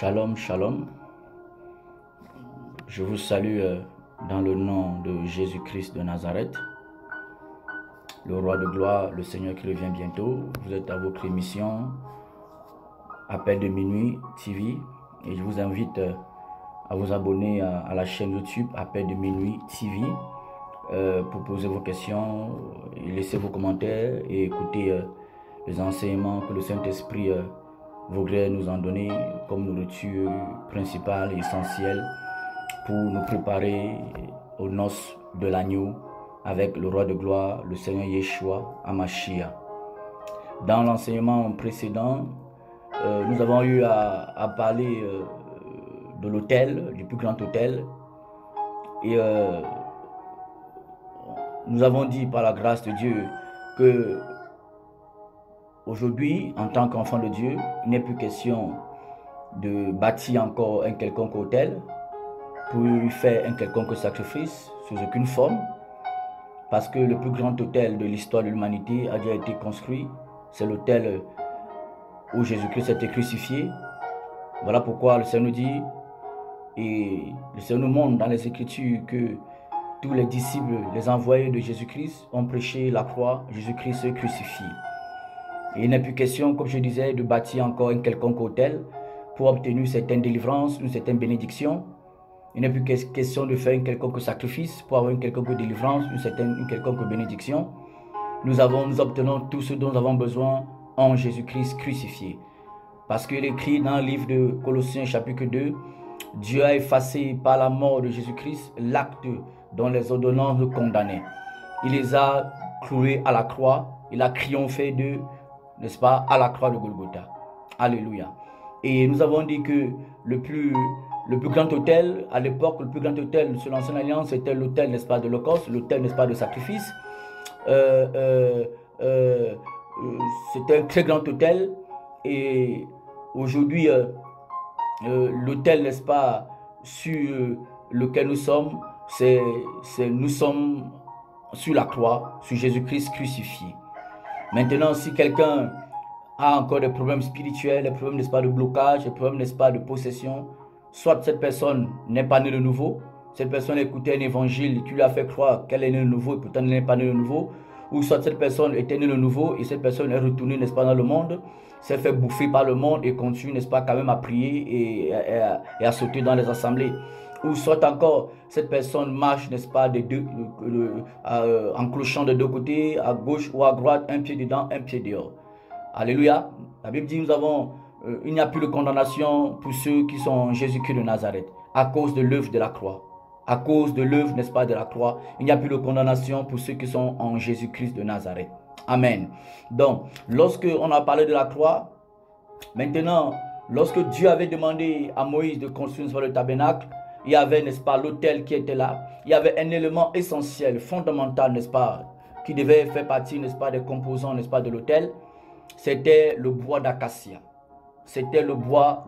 Shalom, shalom. Je vous salue dans le nom de Jésus-Christ de Nazareth, le roi de gloire, le Seigneur qui revient bientôt. Vous êtes à votre émission Appel de minuit TV et je vous invite à vous abonner à la chaîne YouTube Appel de minuit TV pour poser vos questions, et laisser vos commentaires et écouter les enseignements que le Saint-Esprit voudrait nous en donner comme nourriture principale et essentielle pour nous préparer aux noces de l'agneau avec le roi de gloire, le Seigneur Yeshua Hamashiach. Dans l'enseignement précédent, nous avons eu à parler de l'autel, du plus grand autel, et nous avons dit par la grâce de Dieu que aujourd'hui, en tant qu'enfant de Dieu, il n'est plus question de bâtir encore un quelconque autel pour lui faire un quelconque sacrifice sous aucune forme, parce que le plus grand autel de l'histoire de l'humanité a déjà été construit. C'est l'autel où Jésus-Christ a été crucifié. Voilà pourquoi le Seigneur nous dit, et le Seigneur nous montre dans les Écritures que tous les disciples, les envoyés de Jésus-Christ ont prêché la croix, Jésus-Christ crucifié. Et il n'est plus question, comme je disais, de bâtir encore un quelconque autel pour obtenir certaines délivrances, une certaine bénédiction. Il n'est plus question de faire un quelconque sacrifice pour avoir une quelconque délivrance, une quelconque bénédiction. Nous obtenons tout ce dont nous avons besoin en Jésus-Christ crucifié. Parce qu'il est écrit dans le livre de Colossiens chapitre 2, Dieu a effacé par la mort de Jésus-Christ l'acte dont les ordonnances nous condamnaient. Il les a cloués à la croix, il a triomphé d'eux, n'est-ce pas, à la croix de Golgotha. Alléluia. Et nous avons dit que le plus grand autel, à l'époque, le plus grand autel sur l'Ancienne Alliance, c'était l'autel, n'est-ce pas, de l'Holocauste, l'autel, n'est-ce pas, de sacrifice. C'était un très grand autel. Et aujourd'hui, l'autel, n'est-ce pas, sur lequel nous sommes, nous sommes sur la croix, sur Jésus-Christ crucifié. Maintenant, si quelqu'un a encore des problèmes spirituels, des problèmes, n'est-ce pas, de blocage, des problèmes, n'est-ce pas, de possession, soit cette personne n'est pas née de nouveau, cette personne a écouté un évangile qui lui a fait croire qu'elle est née de nouveau et pourtant elle n'est pas née de nouveau, ou soit cette personne était née de nouveau et cette personne est retournée, n'est-ce pas, dans le monde, s'est fait bouffer par le monde et continue, n'est-ce pas, quand même à prier et à sauter dans les assemblées. Ou soit encore, cette personne marche, n'est-ce pas, en clochant de deux côtés, à gauche ou à droite, un pied dedans, un pied dehors. Alléluia. La Bible dit, il n'y a plus de condamnation pour ceux qui sont en Jésus-Christ de Nazareth, à cause de l'œuvre de la croix. À cause de l'œuvre, n'est-ce pas, de la croix, il n'y a plus de condamnation pour ceux qui sont en Jésus-Christ de Nazareth. Amen. Donc, lorsque on a parlé de la croix, maintenant, lorsque Dieu avait demandé à Moïse de construire le tabernacle, il y avait, n'est-ce pas, l'autel qui était là. Il y avait un élément essentiel, fondamental, n'est-ce pas, qui devait faire partie, n'est-ce pas, des composants, n'est-ce pas, de l'autel. C'était le bois d'acacia. C'était le bois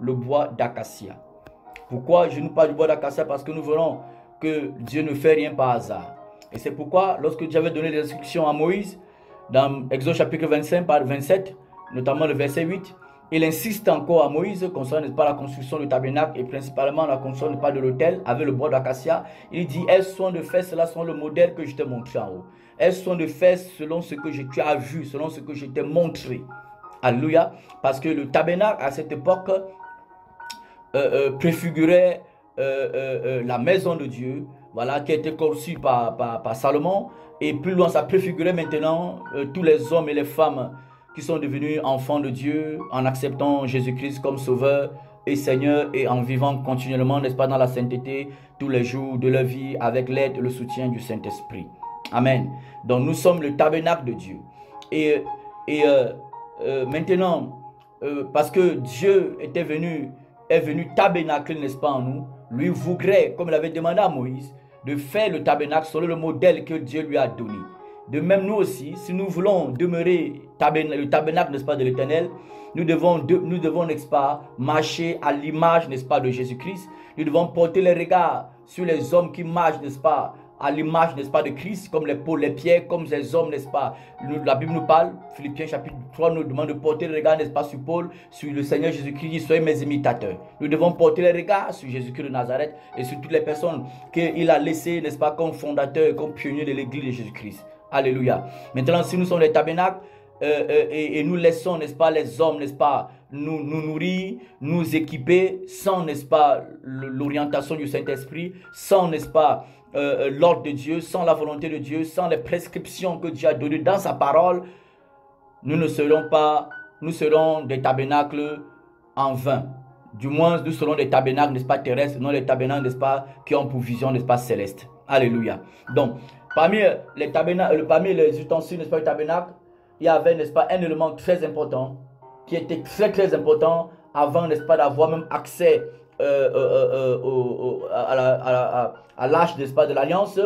d'acacia. Pourquoi je nous parle du bois d'acacia? Parce que nous verrons que Dieu ne fait rien par hasard. Et c'est pourquoi, lorsque Dieu avait donné les instructions à Moïse, dans Exode chapitre 25 par 27, notamment le verset 8, il insiste encore à Moïse concernant, n'est-ce pas, la construction du tabernacle et principalement la construction, n'est-ce pas, de l'autel avec le bois d'acacia. Il dit, elles sont de faire cela selon le modèle que je t'ai montré en haut. Elles sont de faire selon ce que tu as vu, selon ce que je t'ai montré. Alléluia. Parce que le tabernacle à cette époque préfigurait la maison de Dieu, voilà, qui a été conçue par Salomon. Et plus loin, ça préfigurait maintenant tous les hommes et les femmes qui sont devenus enfants de Dieu en acceptant Jésus-Christ comme Sauveur et Seigneur et en vivant continuellement, n'est-ce pas, dans la sainteté tous les jours de leur vie avec l'aide et le soutien du Saint-Esprit. Amen. Donc nous sommes le tabernacle de Dieu. Et maintenant, parce que Dieu est venu tabernacler, n'est-ce pas, en nous, lui voudrait, comme il avait demandé à Moïse, de faire le tabernacle selon le modèle que Dieu lui a donné. De même, nous aussi, si nous voulons demeurer le tabernacle, n'est-ce pas, de l'Éternel, nous devons, n'est-ce pas, marcher à l'image, n'est-ce pas, de Jésus-Christ. Nous devons porter les regards sur les hommes qui marchent, n'est-ce pas, à l'image, n'est-ce pas, de Christ, comme les Paul, les Pierre, comme ces hommes, n'est-ce pas. La Bible nous parle, Philippiens chapitre 3 nous demande de porter le regard, n'est-ce pas, sur Paul, sur le Seigneur Jésus-Christ, dit, soyez mes imitateurs. Nous devons porter le regard sur Jésus-Christ de Nazareth et sur toutes les personnes qu'il a laissées, n'est-ce pas, comme fondateur, comme pionnier de l'église de Jésus-Christ. Alléluia. Maintenant, si nous sommes les tabernacles, et nous laissons, n'est-ce pas, les hommes, n'est-ce pas, nous nourrir, nous équiper, sans, n'est-ce pas, l'orientation du Saint-Esprit, sans, n'est-ce pas, l'ordre de Dieu, sans la volonté de Dieu, sans les prescriptions que Dieu a données dans sa parole, nous serons des tabernacles en vain. Du moins, nous serons des tabernacles, n'est-ce pas, terrestres, non les tabernacles, n'est-ce pas, qui ont pour vision, n'est-ce pas, céleste. Alléluia. Donc, parmi les tabernacles, parmi les ustensiles, n'est-ce pas, du tabernacle, il y avait, n'est-ce pas, un élément très important, qui était très important avant, n'est-ce pas, d'avoir même accès à l'arche, n'est-ce pas, de l'alliance,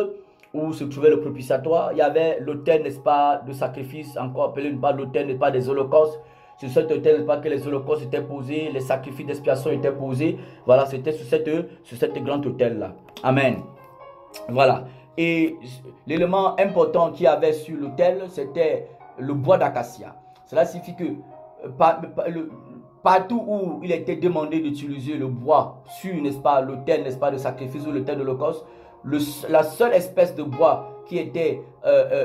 où se trouvait le propitiatoire. Il y avait l'autel, n'est-ce pas, de sacrifice, encore appelé, n'est-ce pas, l'autel, n'est-ce pas, des holocaustes. Sur cet autel, n'est-ce pas, que les holocaustes étaient posés, les sacrifices d'expiation étaient posés. Voilà, c'était sur cette grand autel-là. Amen. Voilà. Et l'élément important qu'il y avait sur l'autel, c'était le bois d'acacia. Cela signifie que partout où il était demandé d'utiliser le bois sur, n'est-ce pas, l'autel, n'est-ce pas, de sacrifice ou l'autel de l'Holocauste, la seule espèce de bois qui était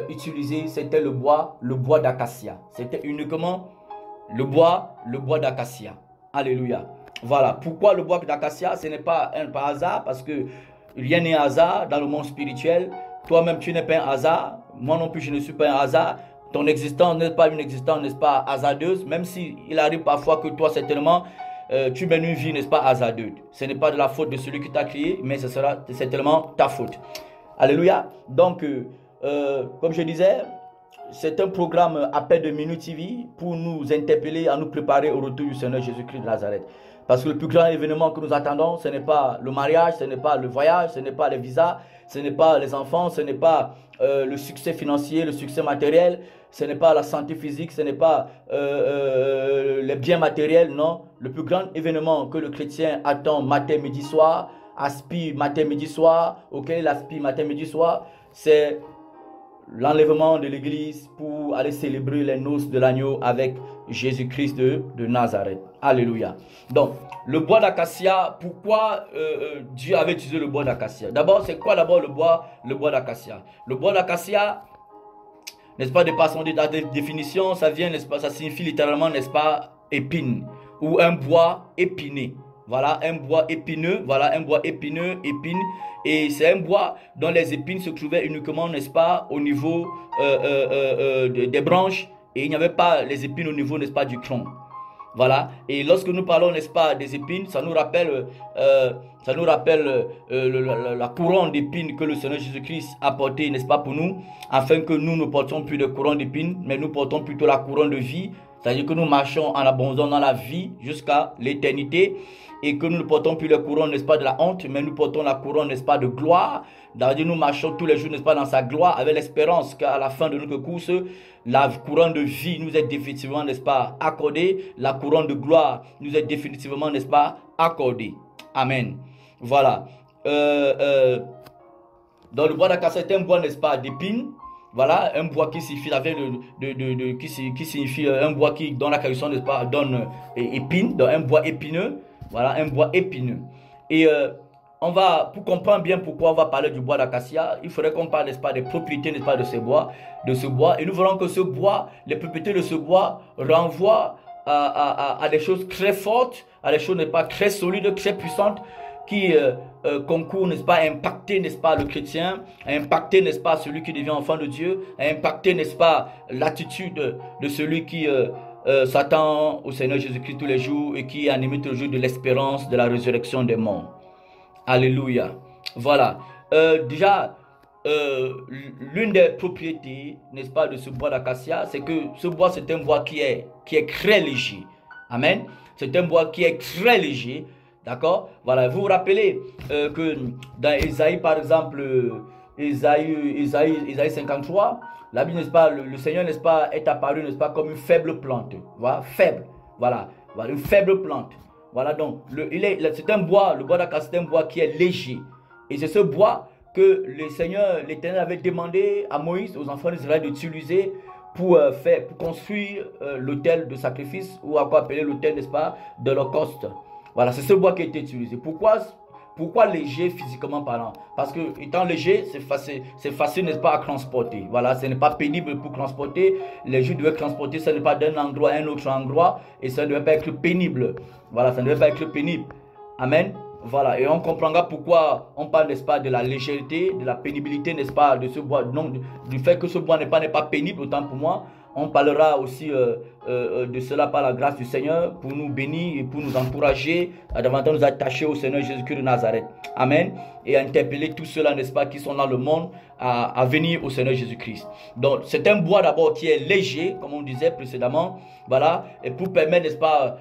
utilisé, c'était le bois d'acacia. C'était uniquement le bois d'acacia. Alléluia. Voilà. Pourquoi le bois d'acacia? Ce n'est pas un hasard, parce que rien n'est hasard dans le monde spirituel. Toi-même, tu n'es pas un hasard. Moi non plus, je ne suis pas un hasard. Ton existence n'est pas une existence, n'est-ce pas, hasardeuse, même si il arrive parfois que toi, certainement, tu mènes une vie, n'est-ce pas, hasardeuse. Ce n'est pas de la faute de celui qui t'a créé, mais ce sera certainement ta faute. Alléluia. Donc, comme je disais, c'est un programme Appel de Minuit TV pour nous interpeller, à nous préparer au retour du Seigneur Jésus-Christ de Nazareth. Parce que le plus grand événement que nous attendons, ce n'est pas le mariage, ce n'est pas le voyage, ce n'est pas les visas, ce n'est pas les enfants, ce n'est pas le succès financier, le succès matériel, ce n'est pas la santé physique, ce n'est pas les biens matériels, non. Le plus grand événement que le chrétien attend matin, midi, soir, aspire matin, midi, soir, auquel il aspire matin, midi, soir, c'est l'enlèvement de l'église pour aller célébrer les noces de l'agneau avec Jésus-Christ de Nazareth. Alléluia. Donc, le bois d'acacia, pourquoi Dieu avait utilisé le bois d'acacia? D'abord, c'est quoi d'abord le bois d'acacia? Le bois d'acacia, n'est-ce pas, de par son définition, ça vient, n'est-ce pas, ça signifie littéralement, n'est-ce pas, épine, ou un bois épiné. Voilà, un bois épineux, voilà, un bois épineux, épine. Et c'est un bois dont les épines se trouvaient uniquement, n'est-ce pas, au niveau des branches. Et il n'y avait pas les épines au niveau, n'est-ce pas, du tronc. Voilà. Et lorsque nous parlons, n'est-ce pas, des épines, ça nous rappelle la couronne d'épines que le Seigneur Jésus-Christ a portée, n'est-ce pas, pour nous, afin que nous ne portions plus de couronne d'épines, mais nous portons plutôt la couronne de vie. C'est-à-dire que nous marchons en abondance dans la vie jusqu'à l'éternité, et que nous ne portons plus la couronne, n'est-ce pas, de la honte, mais nous portons la couronne, n'est-ce pas, de gloire. C'est-à-dire nous marchons tous les jours, n'est-ce pas, dans sa gloire, avec l'espérance qu'à la fin de notre course, la couronne de vie nous est définitivement, n'est-ce pas, accordée. La couronne de gloire nous est définitivement, n'est-ce pas, accordée. Amen. Voilà. Dans le bois d'acacia, c'est un bois, n'est-ce pas, d'épines. Voilà, un bois qui signifie, qui signifie un bois qui donne la qualification, n'est-ce pas, donne épine, donc un bois épineux. Voilà, un bois épineux. Et pour comprendre bien pourquoi on va parler du bois d'acacia, il faudrait qu'on parle, n'est-ce pas, des propriétés, n'est-ce pas, de ce bois. Et nous verrons que ce bois, les propriétés de ce bois renvoient à des choses très fortes, à des choses, n'est-ce pas, très solides, très puissantes, qui concourent, n'est-ce pas, à impacter, n'est-ce pas, le chrétien, à impacter, n'est-ce pas, celui qui devient enfant de Dieu, à impacter, n'est-ce pas, l'attitude de celui qui s'attend au Seigneur Jésus-Christ tous les jours et qui est animé tous les jours de l'espérance de la résurrection des morts. Alléluia. Voilà. Déjà, l'une des propriétés, n'est-ce pas, de ce bois d'acacia, c'est que ce bois, c'est un bois qui est très léger. Amen. C'est un bois qui est très léger. D'accord? Voilà, vous vous rappelez que dans Ésaïe, par exemple, Ésaïe 53, la Bible, n'est-ce pas, le Seigneur, n'est-ce pas, est apparu, n'est-ce pas, comme une faible plante. Voilà, faible. Voilà, une faible plante. Voilà, donc, c'est un bois, le bois d'acacia, c'est un bois qui est léger. Et c'est ce bois que l'Éternel avait demandé à Moïse, aux enfants d'Israël, d'utiliser pour construire l'autel de sacrifice, ou à quoi appeler l'autel, n'est-ce pas, de l'Holocauste. Voilà, c'est ce bois qui a été utilisé. Pourquoi léger physiquement parlant? Parce que étant léger, c'est facile, n'est-ce pas, à transporter. Voilà, ce n'est pas pénible pour transporter. Les Juifs devaient transporter, ce n'est pas d'un endroit à un autre endroit, et ça ne devait pas être pénible. Voilà, ça ne devait pas être pénible. Amen. Voilà, et on comprendra pourquoi on parle, n'est-ce pas, de la légèreté, de la pénibilité, n'est-ce pas, de ce bois, non, du fait que ce bois n'est pas pénible, autant pour moi. On parlera aussi de cela par la grâce du Seigneur pour nous bénir et pour nous encourager à davantage nous attacher au Seigneur Jésus-Christ de Nazareth. Amen. Et à interpeller tous ceux-là, n'est-ce pas, qui sont dans le monde à venir au Seigneur Jésus-Christ. Donc, c'est un bois d'abord qui est léger, comme on disait précédemment. Voilà. Et pour permettre, n'est-ce pas,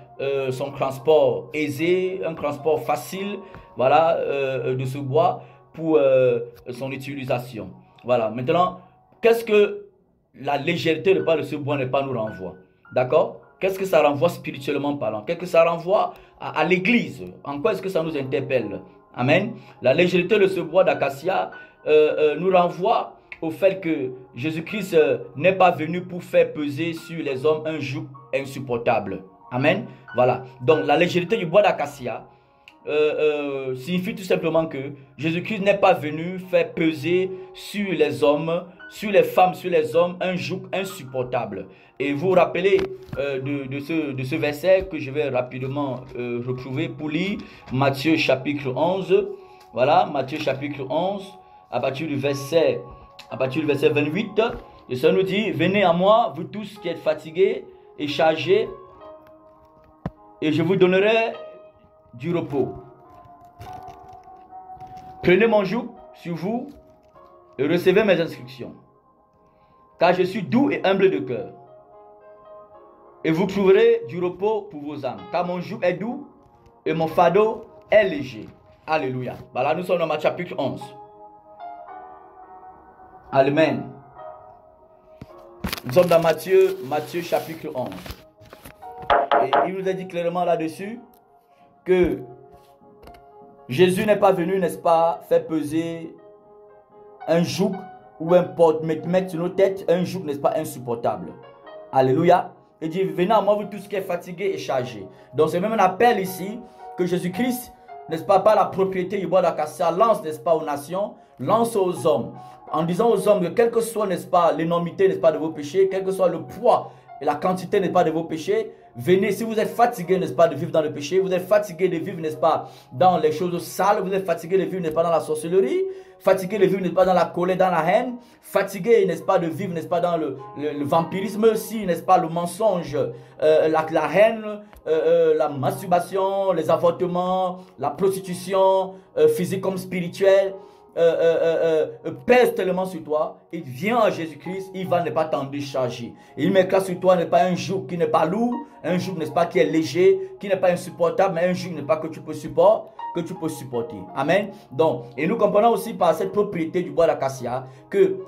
son transport aisé, un transport facile, voilà, de ce bois pour son utilisation. Voilà. Maintenant, qu'est-ce que la légèreté de ce bois n'est pas nous renvoie? D'accord? Qu'est-ce que ça renvoie spirituellement parlant? Qu'est-ce que ça renvoie à l'église? En quoi est-ce que ça nous interpelle? Amen. La légèreté de ce bois d'acacia nous renvoie au fait que Jésus-Christ n'est pas venu pour faire peser sur les hommes un joug insupportable. Amen. Voilà. Donc la légèreté du bois d'acacia signifie tout simplement que Jésus-Christ n'est pas venu faire peser sur les hommes, sur les femmes, sur les hommes, un joug insupportable. Et vous vous rappelez de ce verset que je vais rapidement retrouver pour lire Matthieu chapitre 11. Voilà, Matthieu chapitre 11, à partir du verset 28. Et ça nous dit: venez à moi, vous tous qui êtes fatigués et chargés, et je vous donnerai du repos. Prenez mon joug sur vous et recevez mes instructions, car je suis doux et humble de cœur, et vous trouverez du repos pour vos âmes, car mon joug est doux et mon fardeau est léger. Alléluia. Voilà, nous sommes dans Matthieu chapitre 11. Amen. Nous sommes dans Matthieu chapitre 11. Et il nous a dit clairement là-dessus que Jésus n'est pas venu, n'est-ce pas, faire peser un joug ou un porte, mettre sur nos têtes un joug, n'est-ce pas, insupportable. Alléluia. Il dit: venez à moi, vous tous qui êtes fatigués et chargés. Donc c'est même un appel ici que Jésus-Christ, n'est-ce pas, par la propriété du bois d'acacia, lance, n'est-ce pas, aux nations, lance aux hommes, en disant aux hommes que quelle que soit, n'est-ce pas, l'énormité, n'est-ce pas, de vos péchés, quel que soit le poids et la quantité, n'est-ce pas, de vos péchés, venez. Si vous êtes fatigué, n'est-ce pas, de vivre dans le péché, vous êtes fatigué de vivre, n'est-ce pas, dans les choses sales, vous êtes fatigué de vivre, n'est-ce pas, dans la sorcellerie, fatigué de vivre, n'est-ce pas, dans la colère, dans la haine, fatigué, n'est-ce pas, de vivre, n'est-ce pas, dans le vampirisme aussi, n'est-ce pas, le mensonge, la haine, la masturbation, les avortements, la prostitution, physique comme spirituelle, pèse tellement sur toi, il vient à Jésus-Christ, il va ne pas t'en décharger. Il mettra sur toi n'est pas un joug qui n'est pas lourd, un joug, n'est-ce pas, qui est léger, qui n'est pas insupportable, mais un joug, n'est pas, que tu peux supporter. Amen. Donc, et nous comprenons aussi par cette propriété du bois d'acacia que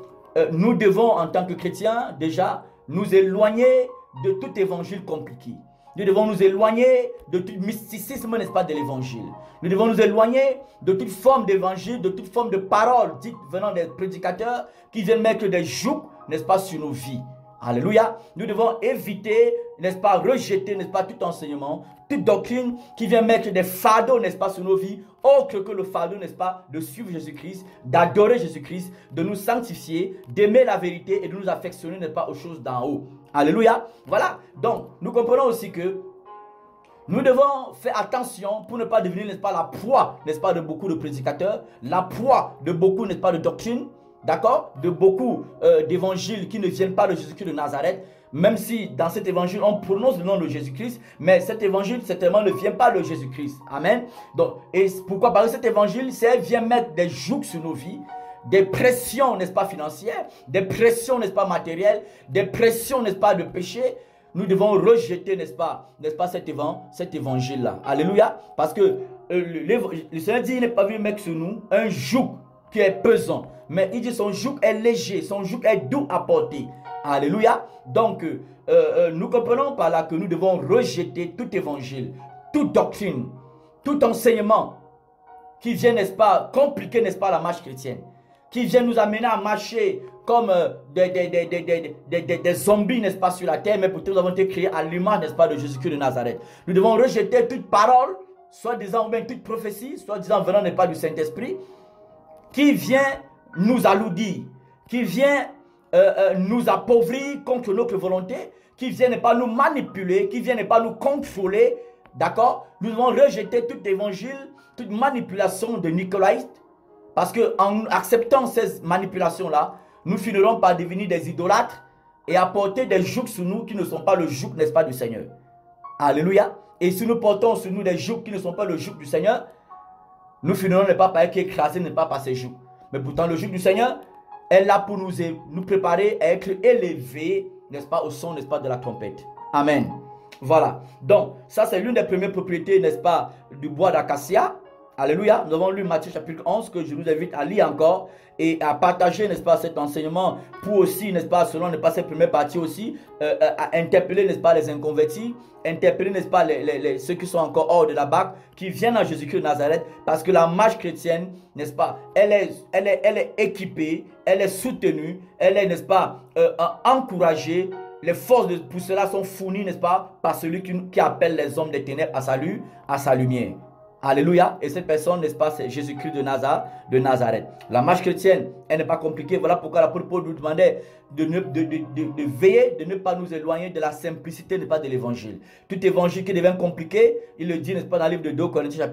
nous devons, en tant que chrétiens, déjà nous éloigner de tout évangile compliqué. Nous devons nous éloigner de tout mysticisme, n'est-ce pas, de l'évangile. Nous devons nous éloigner de toute forme d'évangile, de toute forme de parole dite venant des prédicateurs qui viennent mettre des jougs, n'est-ce pas, sur nos vies. Alléluia. Nous devons éviter, n'est-ce pas, rejeter, n'est-ce pas, tout enseignement, toute doctrine qui vient mettre des fardeaux, n'est-ce pas, sur nos vies, autre que le fardeau, n'est-ce pas, de suivre Jésus-Christ, d'adorer Jésus-Christ, de nous sanctifier, d'aimer la vérité et de nous affectionner, n'est-ce pas, aux choses d'en haut. Alléluia. Voilà. Donc, nous comprenons aussi que nous devons faire attention pour ne pas devenir, n'est-ce pas, la proie, n'est-ce pas, de beaucoup de prédicateurs, la proie de beaucoup, n'est-ce pas, de doctrines, d'accord, de beaucoup d'évangiles qui ne viennent pas de Jésus-Christ de Nazareth, même si dans cet évangile on prononce le nom de Jésus-Christ, mais cet évangile certainement ne vient pas de Jésus-Christ. Amen. Donc, et pourquoi? Parce que cet évangile, c'est vient mettre des jougs sur nos vies, des pressions, n'est-ce pas, financières, des pressions, n'est-ce pas, matérielles, des pressions, n'est-ce pas, de péché. Nous devons rejeter, n'est-ce pas, cet évangile-là. Alléluia. Parce que le Seigneur dit, il n'est pas venu mettre sur nous un joug qui est pesant, mais il dit son joug est léger, son joug est doux à porter. Alléluia. Donc, nous comprenons par là que nous devons rejeter tout évangile, toute doctrine, tout enseignement qui vient, n'est-ce pas, compliquer, n'est-ce pas, la marche chrétienne. qui viennent nous amener à marcher comme des zombies, n'est-ce pas, sur la terre, mais pourtant nous avons été créés à l'image, n'est-ce pas, de Jésus-Christ de Nazareth. Nous devons rejeter toute parole, soit disant ou bien toute prophétie, soit disant venant, n'est-ce pas, du Saint-Esprit, qui vient nous alourdir, qui vient nous appauvrir contre notre volonté, qui vient ne pas nous manipuler, qui vient ne pas nous contrôler, d'accord? Nous devons rejeter tout évangile, toute manipulation de nicolaïstes, parce qu'en acceptant ces manipulations-là, nous finirons par devenir des idolâtres et apporter des jougs sur nous qui ne sont pas le joug, n'est-ce pas, du Seigneur. Alléluia. Et si nous portons sur nous des jougs qui ne sont pas le joug du Seigneur, nous finirons ne pas par être écrasés, ne pas par ces jougs. Mais pourtant, le joug du Seigneur est là pour nous préparer à être élevés, n'est-ce pas, au son, n'est-ce pas, de la trompette. Amen. Voilà. Donc, ça, c'est l'une des premières propriétés, n'est-ce pas, du bois d'acacia. Alléluia. Nous avons lu Matthieu chapitre 11, que je vous invite à lire encore et à partager, n'est-ce pas, cet enseignement pour aussi, n'est-ce pas, selon, n'est-ce pas, cette première partie aussi, à interpeller, n'est-ce pas, les inconvertis, interpeller, n'est-ce pas, ceux qui sont encore hors de la Bac, qui viennent à Jésus-Christ de Nazareth, parce que la marche chrétienne, n'est-ce pas, elle est équipée, elle est soutenue, elle est, n'est-ce pas, encouragée. Les forces pour cela sont fournies, n'est-ce pas, par celui qui appelle les hommes des ténèbres à sa lumière. Alléluia. Et cette personne, n'est-ce pas, c'est Jésus-Christ de Nazareth. La marche chrétienne, elle n'est pas compliquée. Voilà pourquoi l'apôtre Paul nous demandait de veiller, de ne pas nous éloigner de la simplicité, n'est-ce pas, de l'évangile. Tout évangile qui devient compliqué, il le dit, n'est-ce pas, dans le livre de 2 Corinthiens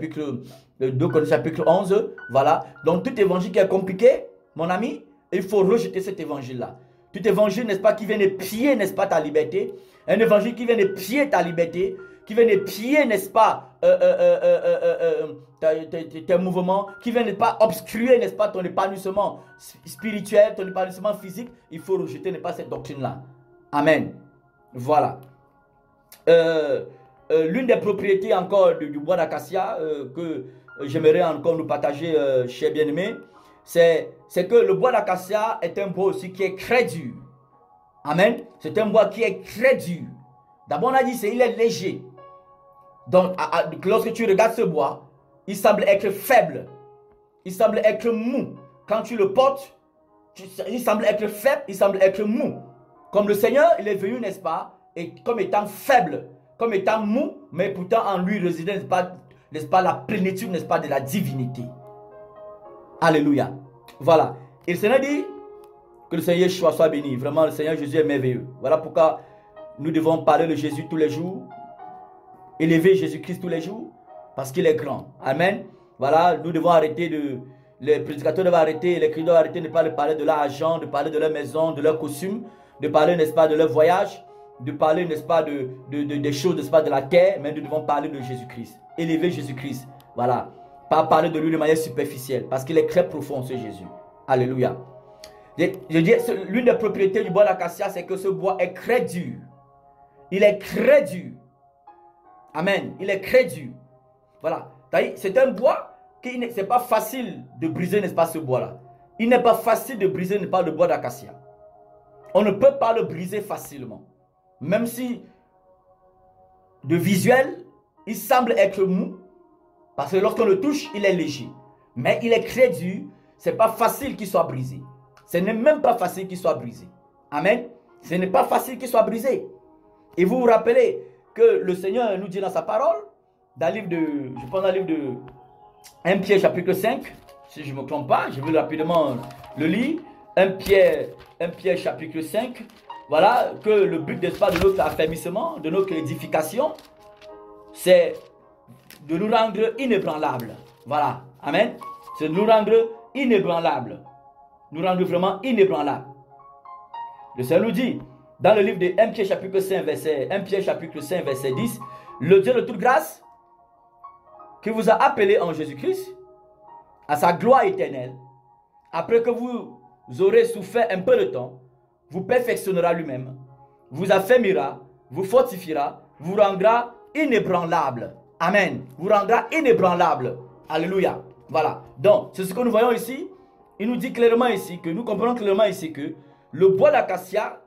chapitre 11. Voilà. Donc tout évangile qui est compliqué, mon ami, il faut rejeter cet évangile-là. Tout évangile, n'est-ce pas, qui vient de piller, n'est-ce pas, ta liberté. Un évangile qui vient de piller ta liberté, qui vient de piller, n'est-ce pas, tes mouvements, qui vient ne pas obstruer, n'est-ce pas, ton épanouissement spirituel, ton épanouissement physique. Il faut rejeter, n'est-ce pas, cette doctrine-là. Amen. Voilà. L'une des propriétés encore du bois d'acacia que j'aimerais encore nous partager, chers bien-aimés, c'est que le bois d'acacia est un bois aussi qui est très dur. Amen. C'est un bois qui est très dur. D'abord, on a dit qu'il est léger. Donc, lorsque tu regardes ce bois, il semble être faible. Il semble être mou. Quand tu le portes, il semble être faible, il semble être mou. Comme le Seigneur, il est venu, n'est-ce pas, et comme étant faible, comme étant mou, mais pourtant en lui résidait, n'est-ce pas, la plénitude, n'est-ce pas, de la divinité. Alléluia. Voilà. Et le Seigneur dit que le Seigneur soit béni. Vraiment, le Seigneur Jésus est merveilleux. Voilà pourquoi nous devons parler de Jésus tous les jours. Élever Jésus-Christ tous les jours. Parce qu'il est grand. Amen. Voilà, nous devons arrêter les prédicateurs doivent arrêter, les chrétiens doivent arrêter de ne pas parler de leur argent, de parler de leur maison, de leur costume, de parler, n'est-ce pas, de leur voyage, de parler, n'est-ce pas, des choses, n'est-ce pas, de la terre, mais nous devons parler de Jésus-Christ. Élever Jésus-Christ. Voilà. Pas parler de lui de manière superficielle, parce qu'il est très profond, ce Jésus. Alléluia. Je dis, l'une des propriétés du bois d'acacia, c'est que ce bois est très dur. Il est très dur. Amen. Il est très dur. Voilà. C'est un bois qui n'est pas facile de briser, n'est-ce pas, ce bois-là. Il n'est pas facile de briser, n'est-ce pas, le bois d'acacia. On ne peut pas le briser facilement. Même si, de visuel, il semble être mou. Parce que lorsqu'on le touche, il est léger. Mais il est très dur. Ce n'est pas facile qu'il soit brisé. Ce n'est même pas facile qu'il soit brisé. Amen. Ce n'est pas facile qu'il soit brisé. Et vous vous rappelez que le Seigneur nous dit dans sa parole, dans le livre de, je pense dans le livre de 1 Pierre chapitre 5, si je ne me trompe pas, je vais rapidement le lire. 1 Pierre chapitre 5, voilà, que le but, n'est-ce pas, de notre affermissement, de notre édification, c'est de nous rendre inébranlables. Voilà. Amen. C'est de nous rendre inébranlables. Nous rendre vraiment inébranlables. Le Seigneur nous dit, dans le livre de 1 Pierre chapitre 5, verset 10, le Dieu de toute grâce, qui vous a appelé en Jésus-Christ, à sa gloire éternelle, après que vous aurez souffert un peu de temps, vous perfectionnera lui-même, vous affermira, vous fortifiera, vous rendra inébranlable. Amen. Vous rendra inébranlable. Alléluia. Voilà. Donc, c'est ce que nous voyons ici. Il nous dit clairement ici, que nous comprenons clairement ici que le bois d'acacia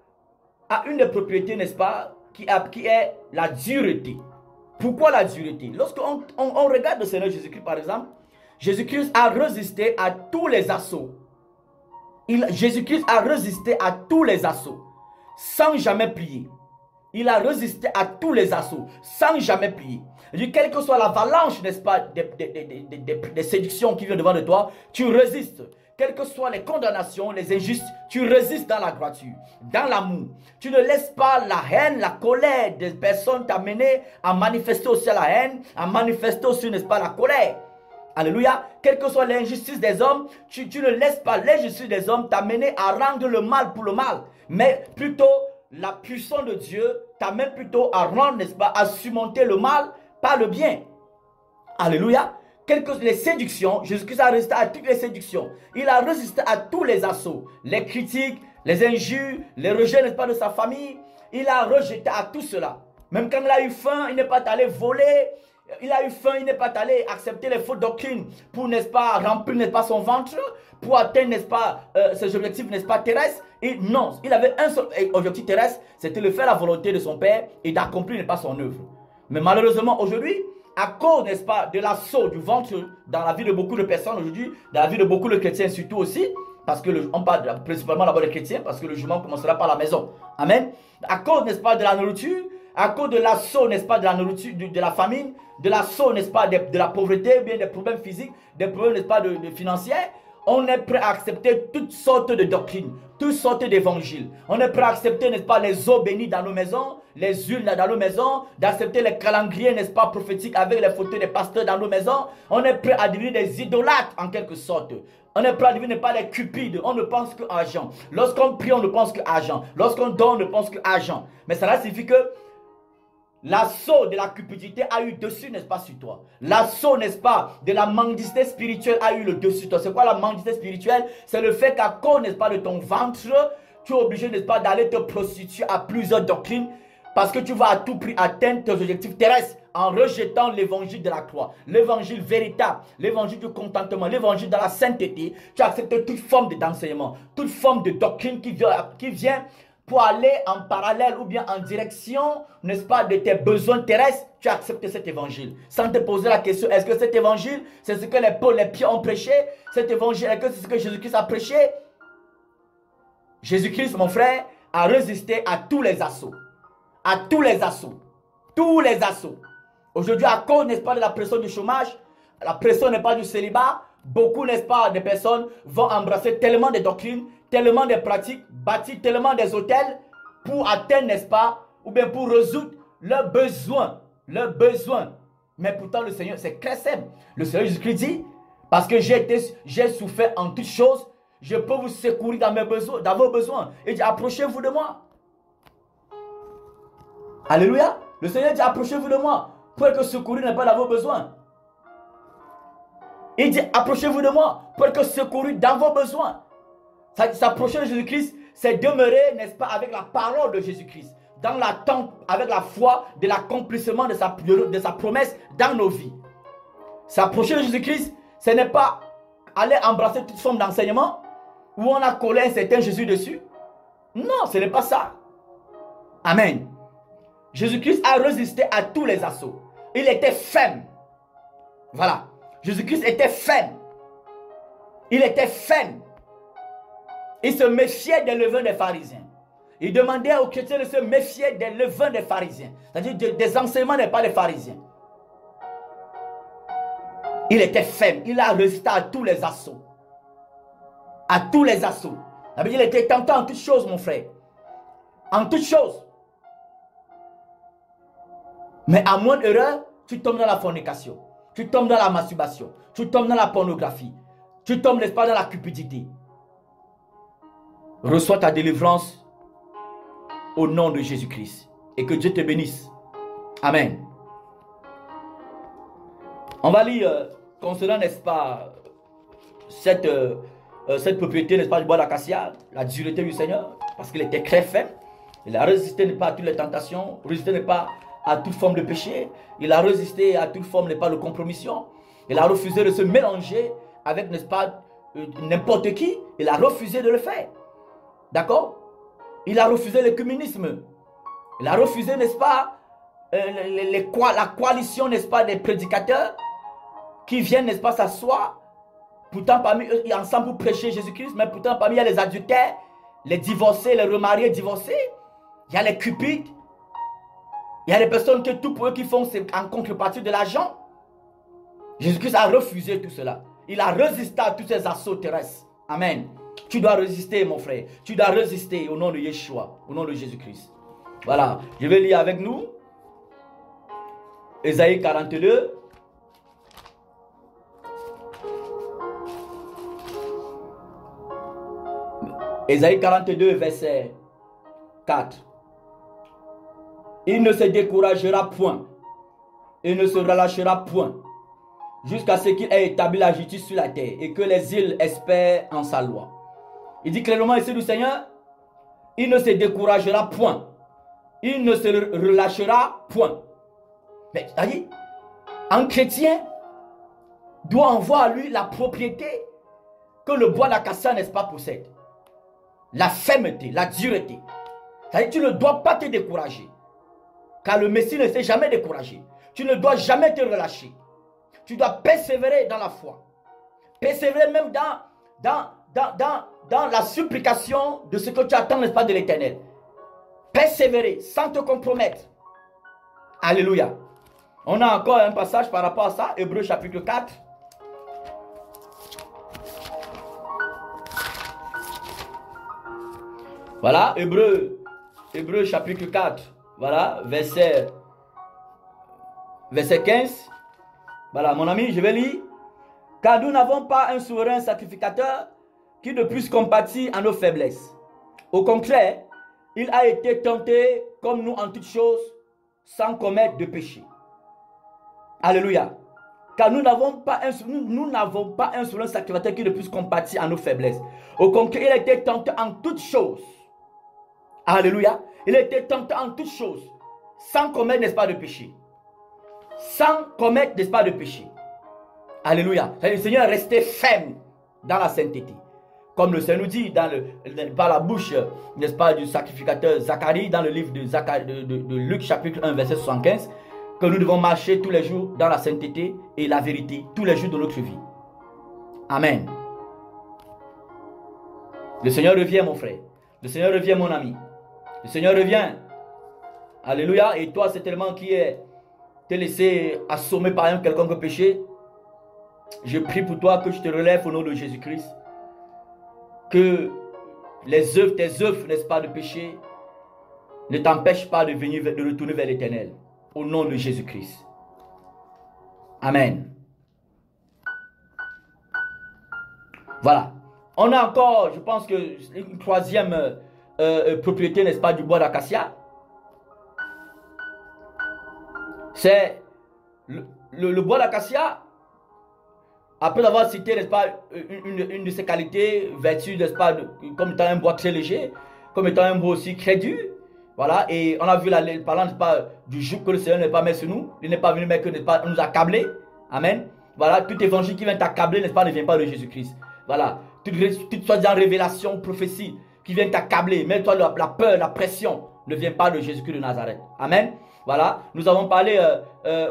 a une des propriétés, n'est-ce pas, qui est la dureté. Pourquoi la dureté? Lorsqu'on regarde le Seigneur Jésus-Christ, par exemple, Jésus-Christ a résisté à tous les assauts. Jésus-Christ a résisté à tous les assauts, sans jamais plier. Il a résisté à tous les assauts, sans jamais plier. Quelle que soit l'avalanche, n'est-ce pas, des séductions qui viennent devant de toi, tu résistes. Quelles que soient les condamnations, les injustes, tu résistes dans la droiture, dans l'amour. Tu ne laisses pas la haine, la colère des personnes t'amener à manifester aussi la haine, à manifester aussi, n'est-ce pas, la colère. Alléluia. Quelle que soit l'injustice des hommes, tu ne laisses pas l'injustice des hommes t'amener à rendre le mal pour le mal. Mais plutôt, la puissance de Dieu t'amène plutôt à rendre, n'est-ce pas, à surmonter le mal par le bien. Alléluia. Les séductions, Jésus-Christ a résisté à toutes les séductions. Il a résisté à tous les assauts, les critiques, les injures, les rejets, n'est-ce pas, de sa famille. Il a rejeté à tout cela. Même quand il a eu faim, il n'est pas allé voler. Il a eu faim, il n'est pas allé accepter les fausses doctrines pour, n'est-ce pas, remplir, n'est-ce pas, son ventre, pour atteindre, n'est-ce pas, ses objectifs, n'est-ce pas, terrestres. Et non, il avait un seul objectif terrestre, c'était de faire la volonté de son Père et d'accomplir, n'est-ce pas, son œuvre. Mais malheureusement, aujourd'hui, à cause, n'est-ce pas, de l'assaut du ventre dans la vie de beaucoup de personnes aujourd'hui, dans la vie de beaucoup de chrétiens surtout aussi, parce que on parle principalement d'abord des chrétiens, parce que le jugement commencera par la maison. Amen. À cause, n'est-ce pas, de la nourriture, à cause de l'assaut, n'est-ce pas, de la nourriture, de la famine, de l'assaut, n'est-ce pas, de la pauvreté, bien des problèmes physiques, des problèmes, n'est-ce pas, de financiers, on est prêt à accepter toutes sortes de doctrines, toutes sortes d'évangiles. On est prêt à accepter, n'est-ce pas, les eaux bénies dans nos maisons, les huiles dans nos maisons, d'accepter les calendriers, n'est-ce pas, prophétiques avec les photos des pasteurs dans nos maisons. On est prêt à devenir des idolâtres en quelque sorte. On est prêt à devenir pas des cupides, on ne pense qu'à argent. Lorsqu'on prie, on ne pense qu'à argent. Lorsqu'on dort, on ne pense qu'à argent. Mais cela signifie que l'assaut de la cupidité a eu dessus, n'est-ce pas, sur toi. L'assaut, n'est-ce pas, de la mendicité spirituelle a eu le dessus sur toi. C'est quoi la mendicité spirituelle? C'est le fait qu'à cause, n'est-ce pas, de ton ventre, tu es obligé, n'est-ce pas, d'aller te prostituer à plusieurs doctrines parce que tu vas à tout prix atteindre tes objectifs terrestres en rejetant l'évangile de la croix, l'évangile véritable, l'évangile du contentement, l'évangile de la sainteté. Tu acceptes toute forme d'enseignement, toute forme de doctrine qui vient pour aller en parallèle ou bien en direction, n'est-ce pas, de tes besoins terrestres. Tu acceptes cet évangile sans te poser la question, est-ce que cet évangile, c'est ce que les pieds ont prêché? Cet évangile, est-ce que c'est ce que Jésus-Christ a prêché? Jésus-Christ, mon frère, a résisté à tous les assauts. À tous les assauts. Tous les assauts. Aujourd'hui, à cause, n'est-ce pas, de la pression du chômage, la pression n'est pas du célibat, beaucoup, n'est-ce pas, de personnes vont embrasser tellement de doctrines, tellement de pratiques, bâtir tellement des hôtels pour atteindre, n'est-ce pas, ou bien pour résoudre leurs besoins. Leurs besoins. Mais pourtant, le Seigneur, c'est très simple. Le Seigneur Jésus-Christ dit, parce que j'ai souffert en toutes choses, je peux vous secourir dans mes besoins, dans vos besoins. Il dit, approchez-vous de moi. Alléluia. Le Seigneur dit, approchez-vous de moi, pour que secourir n'est pas dans vos besoins. Il dit, approchez-vous de moi, pour que secourir dans vos besoins. S'approcher de Jésus-Christ, c'est demeurer, n'est-ce pas, avec la parole de Jésus-Christ, dans l'attente, avec la foi de l'accomplissement de sa promesse dans nos vies. S'approcher de Jésus-Christ, ce n'est pas aller embrasser toute forme d'enseignement où on a collé un certain Jésus dessus. Non, ce n'est pas ça. Amen. Jésus-Christ a résisté à tous les assauts. Il était ferme. Voilà. Jésus-Christ était ferme. Il était ferme. Il se méfiait des levains des pharisiens. Il demandait aux chrétiens de se méfier des levains des pharisiens. C'est-à-dire des enseignements n'est pas des pharisiens. Il était ferme. Il a résisté à tous les assauts. À tous les assauts. Il était tentant en toutes choses, mon frère. En toutes choses. Mais à moins d'erreur, tu tombes dans la fornication. Tu tombes dans la masturbation. Tu tombes dans la pornographie. Tu tombes, n'est-ce pas, dans la cupidité. Reçois ta délivrance au nom de Jésus-Christ. Et que Dieu te bénisse. Amen. On va lire concernant, n'est-ce pas, cette propriété, n'est-ce pas, du bois d'acacia, la dureté du Seigneur, parce qu'il était très faible. Il a résisté, n'est pas, à toutes les tentations, résisté, n'est pas, à toute forme de péché. Il a résisté à toute forme, n'est pas, de compromission. Il a refusé de se mélanger avec, n'est-ce pas, n'importe qui. Il a refusé de le faire. D'accord? Il a refusé l'écuménisme. Il a refusé, n'est-ce pas, la coalition, n'est-ce pas, des prédicateurs qui viennent, n'est-ce pas, s'asseoir Pourtant, parmi eux, ils sont ensemble pour prêcher Jésus-Christ, mais pourtant, parmi eux, il y a les adultères, les divorcés, les remariés divorcés. Il y a les cupides. Il y a des personnes que tout pour eux qui font, c'est en contrepartie de l'argent. Jésus-Christ a refusé tout cela. Il a résisté à tous ces assauts terrestres. Amen. Tu dois résister, mon frère. Tu dois résister au nom de Yeshua, au nom de Jésus-Christ. Voilà. Je vais lire avec nous. Ésaïe 42. Ésaïe 42, verset 4. Il ne se découragera point et ne se relâchera point jusqu'à ce qu'il ait établi la justice sur la terre et que les îles espèrent en sa loi. Il dit clairement ici du Seigneur, il ne se découragera point, il ne se relâchera point. Mais c'est-à-dire, un chrétien doit envoyer à lui la propriété que le bois d'acacia, n'est-ce pas, possède. La fermeté, la dureté. C'est-à-dire, tu ne dois pas te décourager. Car le Messie ne s'est jamais découragé. Tu ne dois jamais te relâcher. Tu dois persévérer dans la foi. Persévérer même dans la supplication de ce que tu attends, n'est-ce pas, de l'Éternel. Persévérer sans te compromettre. Alléluia. On a encore un passage par rapport à ça. Hébreux chapitre 4. Voilà, Hébreux chapitre 4. Voilà, verset 15. Voilà, mon ami, je vais lire. Car nous n'avons pas un souverain sacrificateur qui ne puisse compatir à nos faiblesses. Au contraire, il a été tenté comme nous en toutes choses, sans commettre de péché. Alléluia. Car nous n'avons pas un souverain sacrificateur qui ne puisse compatir à nos faiblesses. Au contraire, il a été tenté en toutes choses. Alléluia. Il a été tenté en toutes choses, sans commettre, n'est-ce pas, de péché. Sans commettre, n'est-ce pas, de péché. Alléluia. Le Seigneur est resté ferme dans la sainteté. Comme le Seigneur nous dit par la bouche, n'est-ce pas, du sacrificateur Zacharie, dans le livre de Luc chapitre 1, verset 75, que nous devons marcher tous les jours dans la sainteté et la vérité, tous les jours de notre vie. Amen. Le Seigneur revient, mon frère. Le Seigneur revient, mon ami. Le Seigneur revient. Alléluia. Et toi, c'est tellement qui est te laissé assommer par un quelconque péché. Je prie pour toi que je te relève au nom de Jésus-Christ. Que les œuvres, tes œuvres, n'est-ce pas, de péché, ne t'empêchent pas de retourner vers l'Éternel. Au nom de Jésus-Christ. Amen. Voilà. On a encore, je pense que une troisième propriété, n'est-ce pas, du bois d'acacia. C'est le bois d'acacia. Après avoir cité, n'est-ce pas, une de ses qualités, vertus, n'est-ce pas, comme étant un bois très léger, comme étant un bois aussi très dur. Voilà, et on a vu parlant, n'est-ce pas, du joug que le Seigneur n'est pas mis sur nous. Il n'est pas venu, mais que, n'est-ce pas, nous accabler. Amen. Voilà, tout évangile qui vient t'accabler, n'est-ce pas, ne vient pas de Jésus-Christ. Voilà, toute soi-disant révélation, prophétie qui vient t'accabler, mais toi, la peur, la pression ne vient pas de Jésus-Christ de Nazareth. Amen. Voilà, nous avons parlé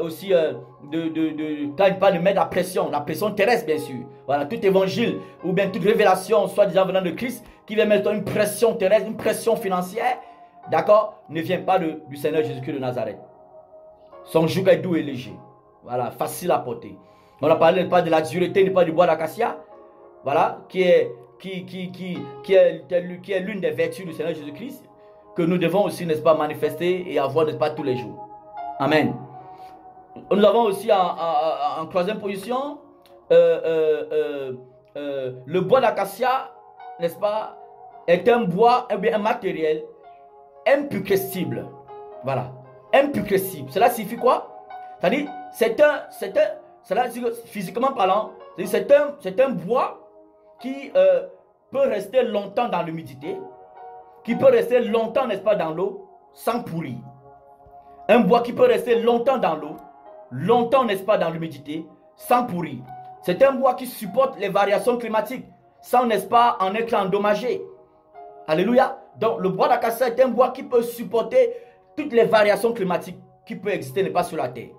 aussi quand il parle de mettre la pression terrestre, bien sûr. Voilà, tout évangile ou bien toute révélation, soi-disant venant de Christ, qui vient mettre une pression terrestre, une pression financière, d'accord, ne vient pas du Seigneur Jésus-Christ de Nazareth. Son joug est doux et léger. Voilà, facile à porter. On a parlé pas de la dureté, n'est pas du bois d'acacia. Voilà, qui est l'une des vertus du Seigneur Jésus-Christ, que nous devons aussi, n'est-ce pas, manifester et avoir, n'est-ce pas, tous les jours. Amen. Nous avons aussi en troisième position le bois d'acacia, n'est-ce pas, est un bois, un matériel imputrescible. Voilà, imputrescible. Cela signifie quoi? C'est-à-dire, cela, physiquement parlant, c'est un bois qui peut rester longtemps dans l'humidité, qui peut rester longtemps, n'est-ce pas, dans l'eau, sans pourrir. Un bois qui peut rester longtemps dans l'eau, longtemps, n'est-ce pas, dans l'humidité, sans pourrir. C'est un bois qui supporte les variations climatiques, sans, n'est-ce pas, en être endommagé. Alléluia. Donc, le bois d'acacia est un bois qui peut supporter toutes les variations climatiques qui peuvent exister, n'est-ce pas, sur la terre.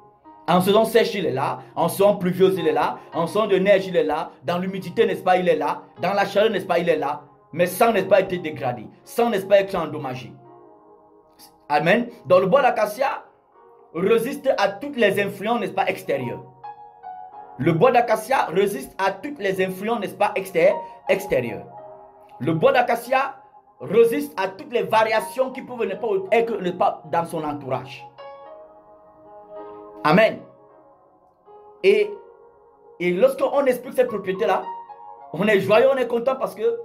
En saison sèche, il est là. En saison pluvieuse, il est là. En saison de neige, il est là. Dans l'humidité, n'est-ce pas, il est là. Dans la chaleur, n'est-ce pas, il est là. Mais sans, n'est-ce pas, été dégradé. Sans, n'est-ce pas, être endommagé. Amen. Donc le bois d'acacia résiste à toutes les influences, n'est-ce pas, extérieures. Le bois d'acacia résiste à toutes les influences, n'est-ce pas, extérieures. Le bois d'acacia résiste à toutes les variations qui peuvent ne pas dans son entourage. Amen. Et lorsqu'on explique cette propriété-là, on est joyeux, on est content parce que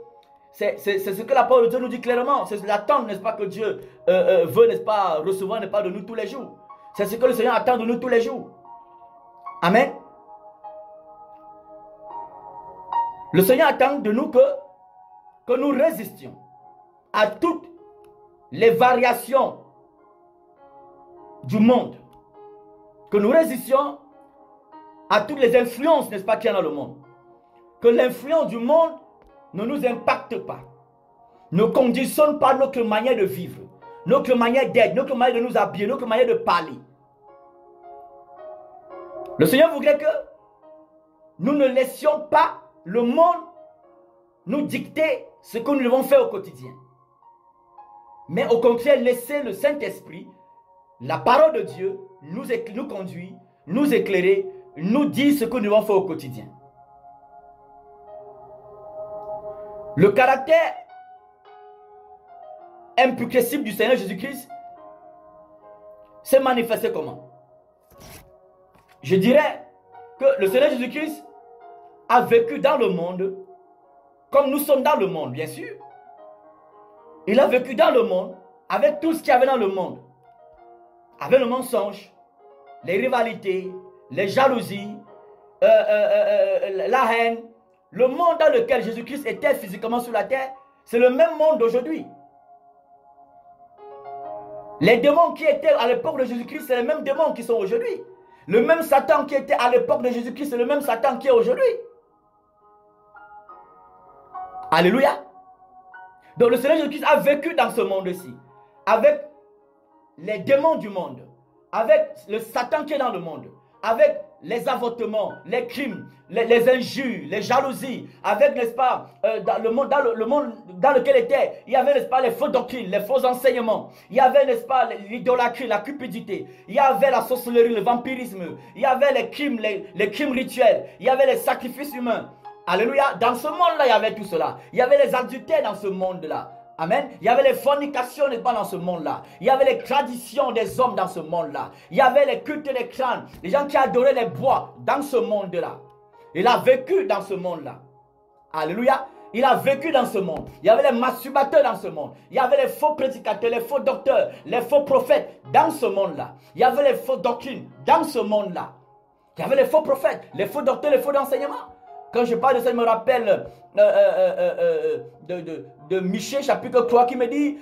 c'est ce que la parole de Dieu nous dit clairement. C'est l'attente, n'est-ce pas, que Dieu veut, n'est-ce pas, recevoir, n'est-ce pas, de nous tous les jours. C'est ce que le Seigneur attend de nous tous les jours. Amen. Le Seigneur attend de nous que nous résistions à toutes les variations du monde. Que nous résistions à toutes les influences, n'est-ce pas, qu'il y a dans le monde. Que l'influence du monde ne nous impacte pas. Ne conditionne pas notre manière de vivre, notre manière d'être, notre manière de nous habiller, notre manière de parler. Le Seigneur voudrait que nous ne laissions pas le monde nous dicter ce que nous devons faire au quotidien. Mais au contraire, laisser le Saint-Esprit, la parole de Dieu, nous conduire, nous éclairer, nous dire ce que nous devons faire au quotidien. Le caractère imputable du Seigneur Jésus-Christ s'est manifesté comment? Je dirais que le Seigneur Jésus-Christ a vécu dans le monde comme nous sommes dans le monde, bien sûr. Il a vécu dans le monde avec tout ce qu'il y avait dans le monde. Avec le mensonge, les rivalités, les jalousies, la haine. Le monde dans lequel Jésus-Christ était physiquement sur la terre, c'est le même monde d'aujourd'hui. Les démons qui étaient à l'époque de Jésus-Christ, c'est les mêmes démons qui sont aujourd'hui. Le même Satan qui était à l'époque de Jésus-Christ, c'est le même Satan qui est aujourd'hui. Alléluia. Donc le Seigneur Jésus-Christ a vécu dans ce monde-ci, avec les démons du monde, avec le Satan qui est dans le monde, avec les avortements, les crimes, les injures, les jalousies, avec, n'est-ce pas, dans le monde dans lequel était, il y avait, n'est-ce pas, les faux doctrines, les faux enseignements, il y avait, n'est-ce pas, l'idolâtrie, la cupidité, il y avait la sorcellerie, le vampirisme, il y avait les crimes rituels, il y avait les sacrifices humains. Alléluia. Dans ce monde-là, il y avait tout cela. Il y avait les adultères dans ce monde-là. Amen. Il y avait les fornications, n'est-ce pas, dans ce monde-là. Il y avait les traditions des hommes dans ce monde-là. Il y avait les cultes des crânes, les gens qui adoraient les bois dans ce monde-là. Il a vécu dans ce monde-là. Alléluia. Il a vécu dans ce monde. Il y avait les masturbateurs dans ce monde. Il y avait les faux prédicateurs, les faux docteurs, les faux prophètes dans ce monde-là. Il y avait les faux doctrines dans ce monde-là. Il y avait les faux prophètes, les faux docteurs, les faux enseignements. Quand je parle de ça, je me rappelle de Michée chapitre 3 qui me dit,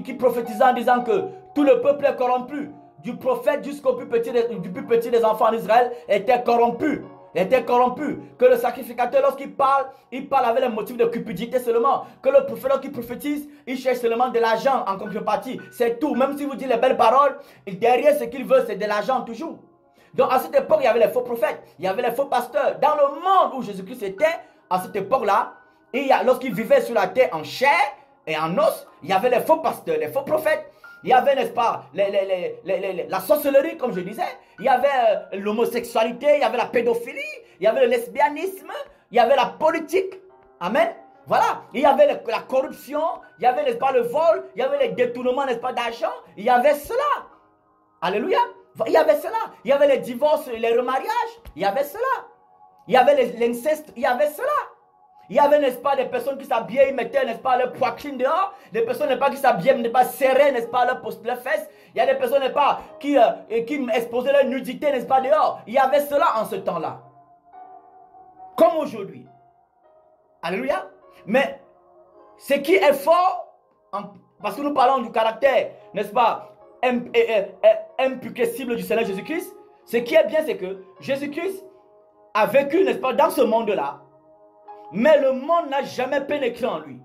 qui prophétisait en disant que tout le peuple est corrompu. Du prophète jusqu'au plus petit des enfants d'Israël était corrompu. Était corrompu. Que le sacrificateur, lorsqu'il parle, il parle avec les motifs de cupidité seulement. Que le prophète, lorsqu'il prophétise, il cherche seulement de l'argent en contrepartie. C'est tout. Même si vous dites les belles paroles, derrière ce qu'il veut, c'est de l'argent toujours. Donc à cette époque, il y avait les faux prophètes, il y avait les faux pasteurs. Dans le monde où Jésus-Christ était, à cette époque-là, lorsqu'il vivait sur la terre en chair et en os, il y avait les faux pasteurs, les faux prophètes. Il y avait, n'est-ce pas, la sorcellerie, comme je disais. Il y avait l'homosexualité, il y avait la pédophilie, il y avait le lesbianisme, il y avait la politique. Amen. Voilà. Il y avait la corruption, il y avait, n'est-ce pas, le vol, il y avait les détournements, n'est-ce pas, d'argent. Il y avait cela. Alléluia. Il y avait cela. Il y avait les divorces, les remariages. Il y avait cela. Il y avait l'inceste. Il y avait cela. Il y avait, n'est-ce pas, des personnes qui s'habillaient, ils mettaient, n'est-ce pas, leur poitrine dehors. Des personnes, n'est-ce pas, qui s'habillaient, n'est-ce pas, serrées, n'est-ce pas, leurs fesses. Il y a des personnes, n'est-ce pas, qui exposaient leur nudité, n'est-ce pas, dehors. Il y avait cela en ce temps-là. Comme aujourd'hui. Alléluia. Mais ce qui est fort, parce que nous parlons du caractère, n'est-ce pas, imputable du Seigneur Jésus-Christ, ce qui est bien, c'est que Jésus-Christ a vécu, n'est-ce pas, dans ce monde-là, mais le monde n'a jamais pénétré en lui.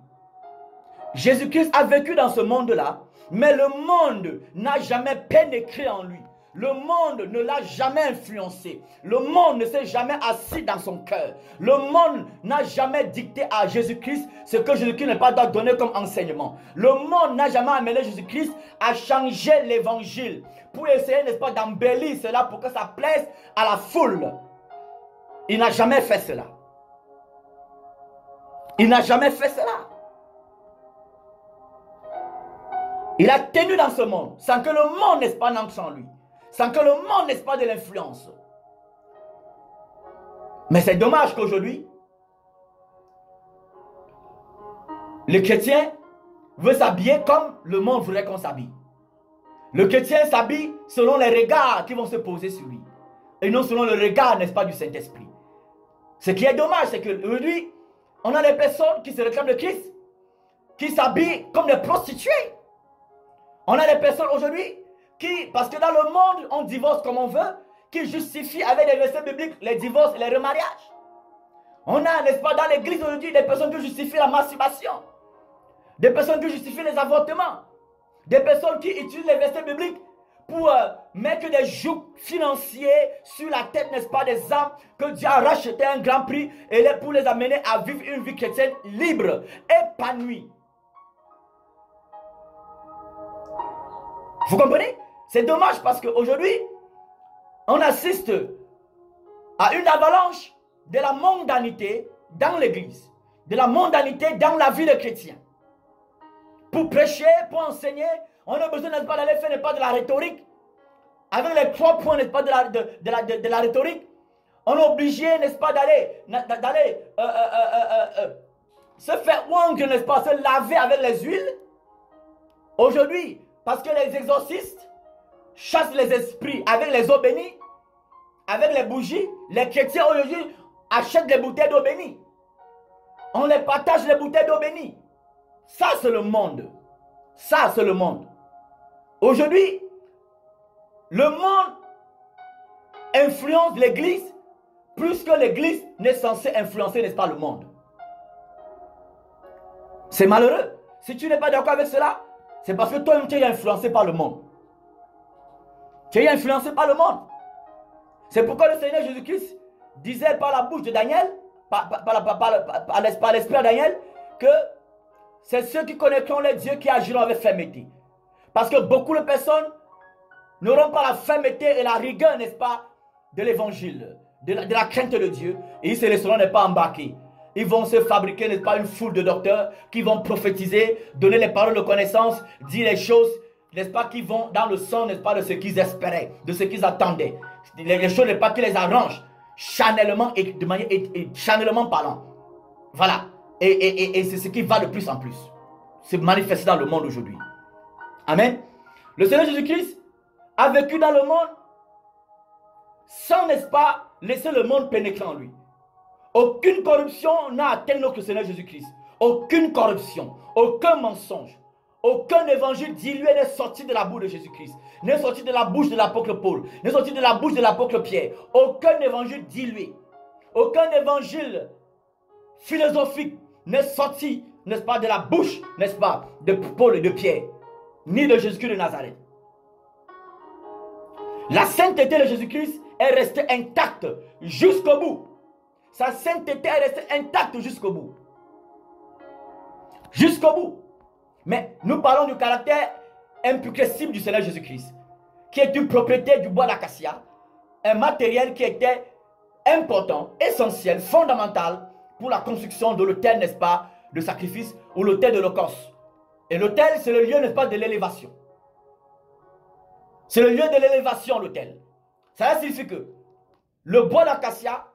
Jésus-Christ a vécu dans ce monde-là, mais le monde n'a jamais pénétré en lui. le monde ne l'a jamais influencé. Le monde ne s'est jamais assis dans son cœur. Le monde n'a jamais dicté à Jésus-Christ ce que Jésus-Christ n'est pas doit donner comme enseignement. Le monde n'a jamais amené Jésus-Christ à changer l'évangile pour essayer, n'est-ce pas, d'embellir cela pour que ça plaise à la foule. Il n'a jamais fait cela. Il n'a jamais fait cela. Il a tenu dans ce monde, sans que le monde, n'est-ce pas, n'entre en lui. Sans que le monde, n'est-ce pas, de l'influence. Mais c'est dommage qu'aujourd'hui, le chrétien veut s'habiller comme le monde voudrait qu'on s'habille. Le chrétien s'habille selon les regards qui vont se poser sur lui. Et non selon le regard, n'est-ce pas, du Saint-Esprit. Ce qui est dommage, c'est qu'aujourd'hui, on a des personnes qui se réclament de Christ, qui s'habillent comme des prostituées. On a des personnes aujourd'hui qui, parce que dans le monde, on divorce comme on veut, qui justifient avec des versets bibliques les divorces et les remariages. On a, n'est-ce pas, dans l'église aujourd'hui, des personnes qui justifient la masturbation, des personnes qui justifient les avortements, des personnes qui utilisent les versets bibliques pour mettre des jougs financiers sur la tête, n'est-ce pas, des âmes que Dieu a racheté un grand prix et pour les amener à vivre une vie chrétienne libre, épanouie. Vous comprenez? C'est dommage parce qu'aujourd'hui, on assiste à une avalanche de la mondanité dans l'église, de la mondanité dans la vie des chrétiens. Pour prêcher, pour enseigner, on a besoin, n'est-ce pas, d'aller faire, n'est-ce pas, de la rhétorique. Avec les 3 points, n'est-ce pas, de la rhétorique. On est obligé, n'est-ce pas, d'aller se faire oindre, n'est-ce pas, se laver avec les huiles. Aujourd'hui, parce que les exorcistes chassent les esprits avec les eaux bénies, avec les bougies, les chrétiens aujourd'hui achètent des bouteilles d'eau bénie. On les partage les bouteilles d'eau bénie. Ça, c'est le monde. Ça, c'est le monde. Aujourd'hui, le monde influence l'église plus que l'église n'est censée influencer, n'est-ce pas, le monde. C'est malheureux. Si tu n'es pas d'accord avec cela, c'est parce que toi-même tu es influencé par le monde. Tu es influencé par le monde. C'est pourquoi le Seigneur Jésus-Christ disait par la bouche de Daniel, par l'esprit de Daniel, que c'est ceux qui connaîtront les dieux qui agiront avec fermeté. Parce que beaucoup de personnes n'auront pas la fermeté et la rigueur, n'est-ce pas, de l'évangile, de la crainte de Dieu, et ils se laisseront, n'est-ce pas, embarquer. Ils vont se fabriquer, n'est-ce pas, une foule de docteurs qui vont prophétiser, donner les paroles de connaissance, dire les choses, n'est-ce pas, qui vont dans le sens, n'est-ce pas, de ce qu'ils espéraient, de ce qu'ils attendaient. Les choses, n'est-ce pas, qui les arrangent, charnellement et de manière charnellement parlant. Voilà. Et c'est ce qui va de plus en plus. C'est manifesté dans le monde aujourd'hui. Amen. Le Seigneur Jésus-Christ a vécu dans le monde sans, n'est-ce pas, laisser le monde pénétrer en lui. Aucune corruption n'a atteint notre Seigneur Jésus-Christ. Aucune corruption, aucun mensonge, aucun évangile dilué n'est sorti de la bouche de Jésus-Christ, n'est sorti de la bouche de l'apôtre Paul, n'est sorti de la bouche de l'apôtre Pierre. Aucun évangile dilué, aucun évangile philosophique n'est sorti, n'est-ce pas, de la bouche, n'est-ce pas, de Paul et de Pierre, ni de Jésus-Christ de Nazareth. La sainteté de Jésus-Christ est restée intacte jusqu'au bout. Sa sainteté est restée intacte jusqu'au bout. Jusqu'au bout. Mais nous parlons du caractère imputrescible du Seigneur Jésus-Christ, qui est une propriété du bois d'acacia, un matériel qui était important, essentiel, fondamental pour la construction de l'autel, n'est-ce pas, de sacrifice ou l'autel de l'Holocauste. Et l'autel, c'est le lieu, n'est-ce pas, de l'élévation. C'est le lieu de l'élévation, l'autel. Ça signifie que le bois d'acacia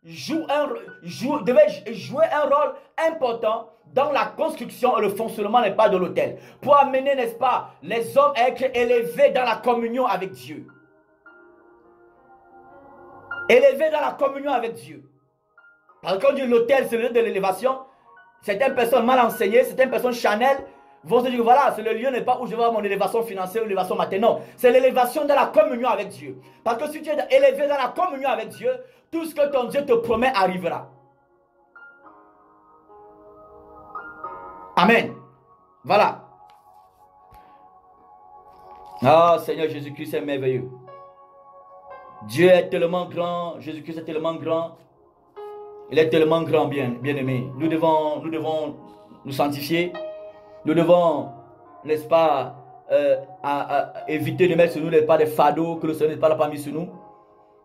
devait jouer un rôle important dans la construction et le fonctionnement, n'est-ce pas, de l'autel, pour amener, n'est-ce pas, les hommes à être élevés dans la communion avec Dieu. Élevés dans la communion avec Dieu. Parce que quand on dit l'autel, c'est le lieu de l'élévation, certaines personnes mal enseignées, certaines personnes charnelles vont se dire, voilà, c'est le lieu, n'est pas, où je vais avoir mon élévation financière ou l'élévation matérielle. Non, c'est l'élévation dans la communion avec Dieu. Parce que si tu es élevé dans la communion avec Dieu, tout ce que ton Dieu te promet arrivera. Amen. Voilà. Ah, Seigneur Jésus-Christ est merveilleux. Dieu est tellement grand, Jésus-Christ est tellement grand, il est tellement grand, bien-aimé. Nous devons nous sanctifier, nous devons, n'est-ce pas, éviter de mettre sur nous les pas des fardeaux que le Seigneur n'est pas mis sur nous. Le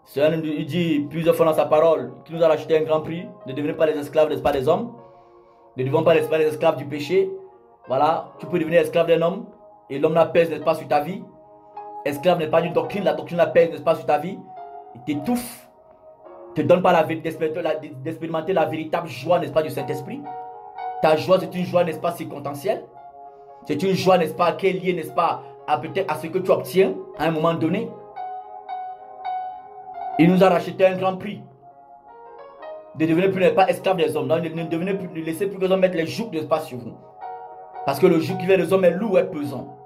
Seigneur il dit plusieurs fois dans sa parole qu'il nous a racheté un grand prix. Ne devenez pas les esclaves, n'est-ce pas, des hommes. Ne devenons pas, n'est-ce pas, les esclaves du péché. Voilà, tu peux devenir esclave d'un homme et l'homme n'a pèse, n'est-ce pas, sur ta vie. Esclave n'est pas d'une doctrine, la doctrine la pèse, n'est-ce pas, sur ta vie. Il t'étouffe, ne te donne pas d'expérimenter la véritable joie, n'est-ce pas, du Saint-Esprit. Ta joie, c'est une joie, n'est-ce pas, circonstancielle. C'est une joie, n'est-ce pas, qui est liée, n'est-ce pas, peut-être à ce que tu obtiens à un moment donné. Il nous a racheté un grand prix. Ne devenez plus, n'est-ce pas, esclave des hommes. Donc, ne laissez plus que les hommes mettre les jougs, n'est-ce pas, sur vous. Parce que le joug qui vient des hommes est lourd et pesant.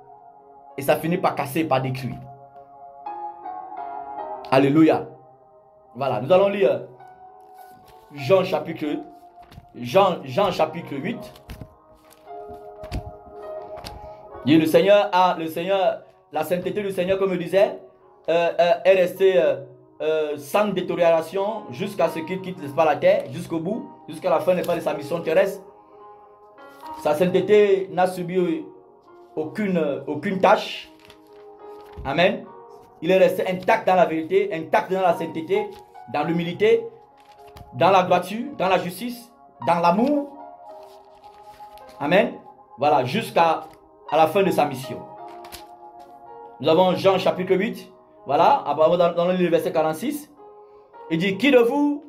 Et ça finit par casser, par détruire. Alléluia. Voilà, nous allons lire Jean chapitre 8. Et le Seigneur, la sainteté du Seigneur, comme je disais, est restée sans détérioration jusqu'à ce qu'il quitte, n'est-ce pas, la terre, jusqu'au bout, jusqu'à la fin, n'est-ce pas, de sa mission terrestre. Sa sainteté n'a subi aucune tâche. Amen. Il est resté intact dans la vérité, intact dans la sainteté, dans l'humilité, dans la droiture, dans la justice, dans l'amour. Amen. Voilà, jusqu'à la fin de sa mission. Nous avons Jean chapitre 8. Voilà, dans le verset 46. Il dit, qui de vous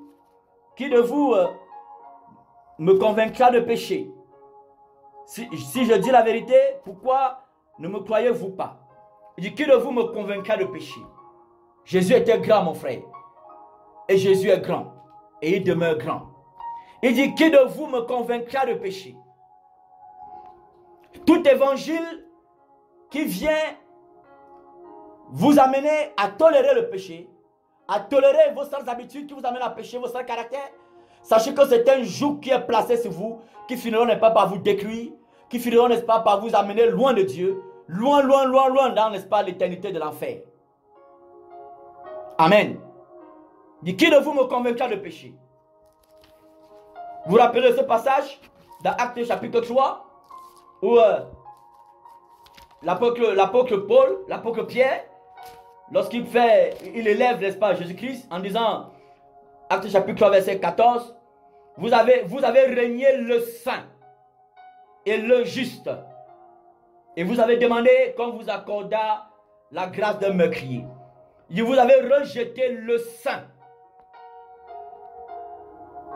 me convaincra de péché? Si je dis la vérité, pourquoi ne me croyez-vous pas? Il dit, qui de vous me convaincra de péché? Jésus était grand, mon frère. Et Jésus est grand. Et il demeure grand. Il dit, qui de vous me convaincra de péché? Tout évangile qui vient vous amener à tolérer le péché, à tolérer vos sales habitudes qui vous amènent à pécher, vos sales caractères, sachez que c'est un joug qui est placé sur vous, qui finiront, n'est-ce pas, par vous détruire, qui finiront, n'est-ce pas, par vous amener loin de Dieu, loin dans, n'est-ce pas, l'éternité de l'enfer. Amen. Dit, qui de vous me convaincra de péché? Vous vous rappelez ce passage dans Actes chapitre 3 où l'apôtre Paul, l'apôtre Pierre, lorsqu'il élève, n'est-ce pas, Jésus-Christ en disant, Actes chapitre 3 verset 14, vous avez régné le saint et le juste. Et vous avez demandé qu'on vous accorda la grâce d'un meurtrier. Et vous avez rejeté le saint.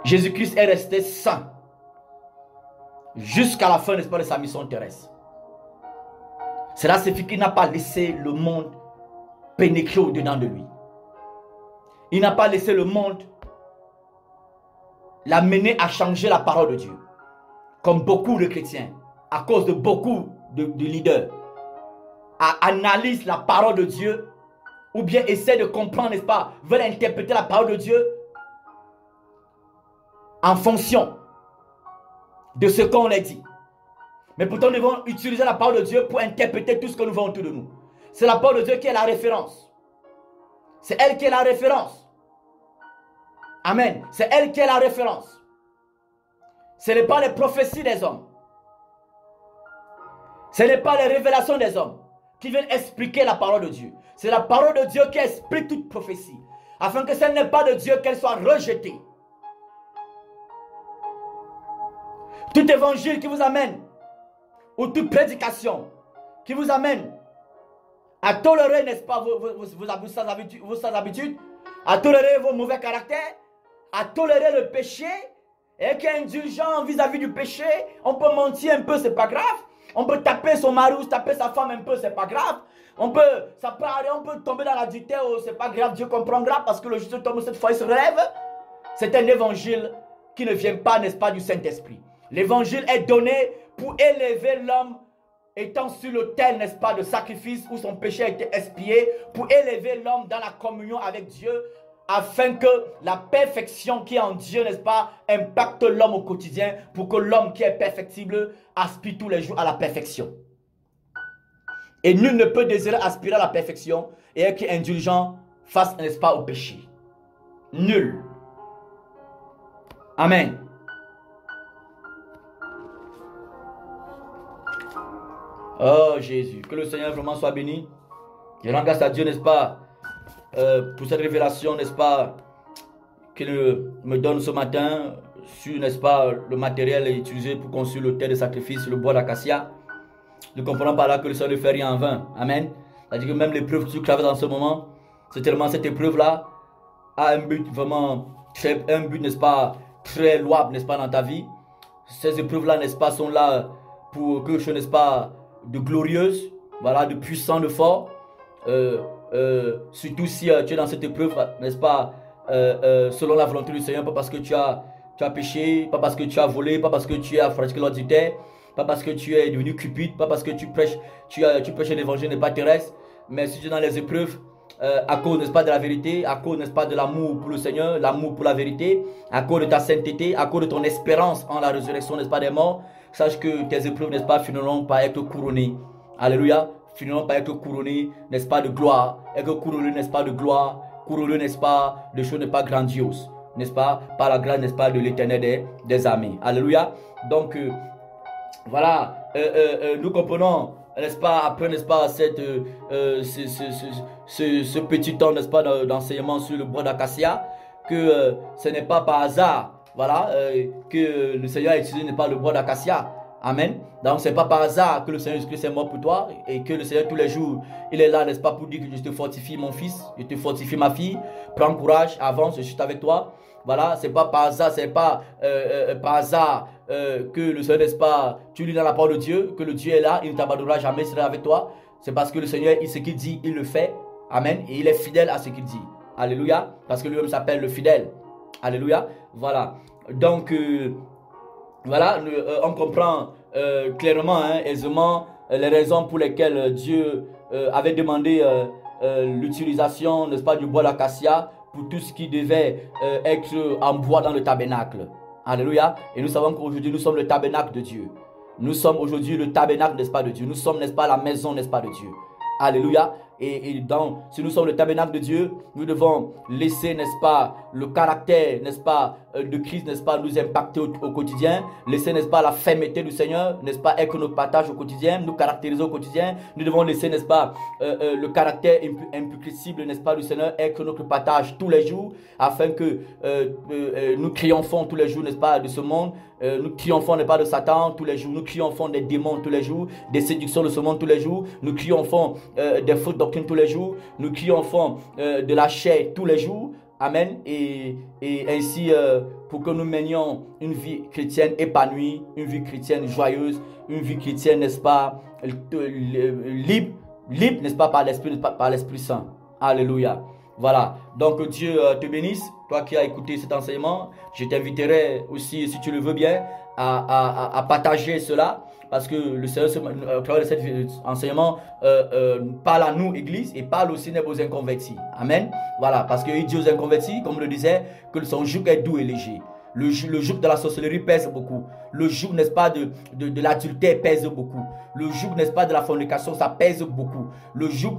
Jésus-Christ est resté saint jusqu'à la fin, n'est-ce pas, de sa mission terrestre. Cela signifie qu'il n'a pas laissé le monde pénétrer au-dedans de lui. Il n'a pas laissé le monde l'amener à changer la parole de Dieu. Comme beaucoup de chrétiens, à cause de beaucoup de leaders, analysent la parole de Dieu ou bien essaient de comprendre, n'est-ce pas, veulent interpréter la parole de Dieu en fonction de ce qu'on a dit. Mais pourtant, nous devons utiliser la parole de Dieu pour interpréter tout ce que nous voyons autour de nous. C'est la parole de Dieu qui est la référence. C'est elle qui est la référence. Amen. C'est elle qui est la référence. Ce n'est pas les prophéties des hommes. Ce n'est pas les révélations des hommes qui viennent expliquer la parole de Dieu. C'est la parole de Dieu qui explique toute prophétie. Afin que ce n'est pas de Dieu qu'elle soit rejetée. Tout évangile qui vous amène, ou toute prédication qui vous amène à tolérer, n'est-ce pas, vos sales habitudes, à tolérer vos mauvais caractères, à tolérer le péché, et qui est indulgent vis-à-vis du péché, on peut mentir un peu, c'est pas grave. On peut taper son mari ou taper sa femme un peu, c'est pas grave. On peut tomber dans l'adultère, c'est pas grave, Dieu comprendra parce que le juste tombe cette fois, il se relève. C'est un évangile qui ne vient pas, n'est-ce pas, du Saint-Esprit. L'évangile est donné pour élever l'homme étant sur l'autel, n'est-ce pas, de sacrifice où son péché a été expié, pour élever l'homme dans la communion avec Dieu, afin que la perfection qui est en Dieu, n'est-ce pas, impacte l'homme au quotidien, pour que l'homme qui est perfectible aspire tous les jours à la perfection. Et nul ne peut désirer aspirer à la perfection et être indulgent face, n'est-ce pas, au péché. Nul. Amen. Oh Jésus, que le Seigneur vraiment soit béni. Je rends grâce à Dieu, n'est-ce pas, pour cette révélation, n'est-ce pas, qu'il me donne ce matin sur, n'est-ce pas, le matériel utilisé pour construire l'autel de sacrifice, le bois d'acacia. Nous comprenons par là que le Seigneur ne fait rien en vain. Amen. C'est-à-dire que même l'épreuve que tu traverses en ce moment, c'est tellement cette épreuve-là a un but vraiment, un but, n'est-ce pas, très louable, n'est-ce pas, dans ta vie. Ces épreuves-là, n'est-ce pas, sont là pour quelque chose, n'est-ce pas, de glorieuse, voilà, de puissant, de fort. Surtout si tu es dans cette épreuve, n'est-ce pas, selon la volonté du Seigneur, pas parce que tu as péché, pas parce que tu as volé, pas parce que tu as pratiqué l'adultère, pas parce que tu es devenu cupide, pas parce que tu prêches un évangile n'est pas terrestre, mais si tu es dans les épreuves, à cause, n'est-ce pas, de la vérité, à cause, n'est-ce pas, de l'amour pour le Seigneur, l'amour pour la vérité, à cause de ta sainteté, à cause de ton espérance en la résurrection, n'est-ce pas, des morts, sache que tes épreuves, n'est-ce pas, finiront par être couronnées. Alléluia. Finiront par être couronnées, n'est-ce pas, de gloire. Être couronnées, n'est-ce pas, de gloire. Couronnées, n'est-ce pas, de choses, n'est pas grandioses. N'est-ce pas, par la grâce, n'est-ce pas, de l'Éternel des armées. Alléluia. Donc, voilà, nous comprenons, n'est-ce pas, après, n'est-ce pas, ce petit temps, n'est-ce pas, d'enseignement sur le bois d'acacia, que ce n'est pas par hasard, voilà, que le Seigneur a utilisé, n'est pas, le bois d'acacia. Amen. Donc, c'est pas par hasard que le Seigneur Jésus-Christ est mort pour toi et que le Seigneur, tous les jours, il est là, n'est-ce pas, pour dire que je te fortifie, mon fils, je te fortifie, ma fille. Prends courage, avance, je suis avec toi. Voilà, c'est pas par hasard, c'est pas par hasard que le Seigneur, n'est-ce pas, tu lis dans la parole de Dieu, que le Dieu est là, il ne t'abandonnera jamais, il sera avec toi. C'est parce que le Seigneur, ce qu'il dit, il le fait. Amen. Et il est fidèle à ce qu'il dit. Alléluia. Parce que lui-même s'appelle le fidèle. Alléluia. Voilà. Donc, voilà, on comprend clairement, aisément, les raisons pour lesquelles Dieu avait demandé l'utilisation, n'est-ce pas, du bois d'acacia pour tout ce qui devait être en bois dans le tabernacle. Alléluia. Et nous savons qu'aujourd'hui, nous sommes le tabernacle de Dieu. Nous sommes aujourd'hui le tabernacle, n'est-ce pas, de Dieu. Nous sommes, n'est-ce pas, la maison, n'est-ce pas, de Dieu. Alléluia. Et si nous sommes le tabernacle de Dieu, nous devons laisser, n'est-ce pas, le caractère, n'est-ce pas, de Christ, n'est-ce pas, nous impacter au quotidien. Laisser, n'est-ce pas, la fermeté du Seigneur, n'est-ce pas, être notre partage au quotidien, nous caractériser au quotidien. Nous devons laisser, n'est-ce pas, le caractère imprécible, n'est-ce pas, du Seigneur, être notre partage tous les jours, afin que nous triomphons tous les jours, n'est-ce pas, de ce monde. Nous triomphons, n'est pas, de Satan tous les jours. Nous triomphons des démons tous les jours, des séductions de ce monde tous les jours. Nous triomphons des fautes doctrines tous les jours. Nous triomphons de la chair tous les jours. Amen. Et ainsi, pour que nous menions une vie chrétienne épanouie, une vie chrétienne joyeuse, une vie chrétienne, n'est-ce pas, libre, n'est-ce pas, par l'Esprit Saint. Alléluia. Voilà. Donc, Dieu te bénisse. Toi qui as écouté cet enseignement, je t'inviterai aussi, si tu le veux bien, à partager cela. Parce que le Seigneur, au travers de cet enseignement, parle à nous, Église, et parle aussi aux inconvertis. Amen. Voilà, parce qu'il dit aux inconvertis, comme je le disais, que son joug est doux et léger. Le joug de la sorcellerie pèse beaucoup. Le joug, n'est-ce pas, de l'adultère pèse beaucoup. Le joug, n'est-ce pas, de la fornication, ça pèse beaucoup. Le joug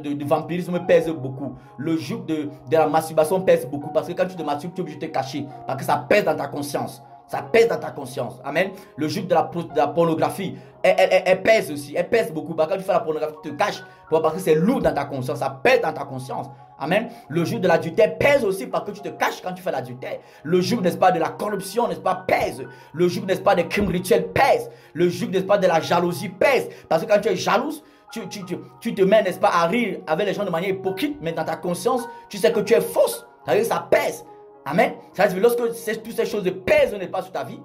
du vampirisme pèse beaucoup. Le joug de la masturbation pèse beaucoup. Parce que quand tu te masturbes, tu es obligé de te cacher. Parce que ça pèse dans ta conscience. Ça pèse dans ta conscience. Amen. Le joug de la pornographie, elle pèse aussi. Elle pèse beaucoup. Parce que quand tu fais la pornographie, tu te caches. Parce que c'est lourd dans ta conscience. Ça pèse dans ta conscience. Amen. Le joug de l'adultère pèse aussi parce que tu te caches quand tu fais l'adultère. Le joug, n'est-ce pas, de la corruption, n'est-ce pas, pèse. Le joug, n'est-ce pas, des crimes rituels pèse. Le joug, n'est-ce pas, de la jalousie pèse. Parce que quand tu es jalouse, tu te mets, n'est-ce pas, à rire avec les gens de manière hypocrite. Mais dans ta conscience, tu sais que tu es fausse. C'est-à-dire que ça pèse. Amen. C'est-à-dire que lorsque toutes ces choses pèsent, n'est-ce pas, sur ta vie,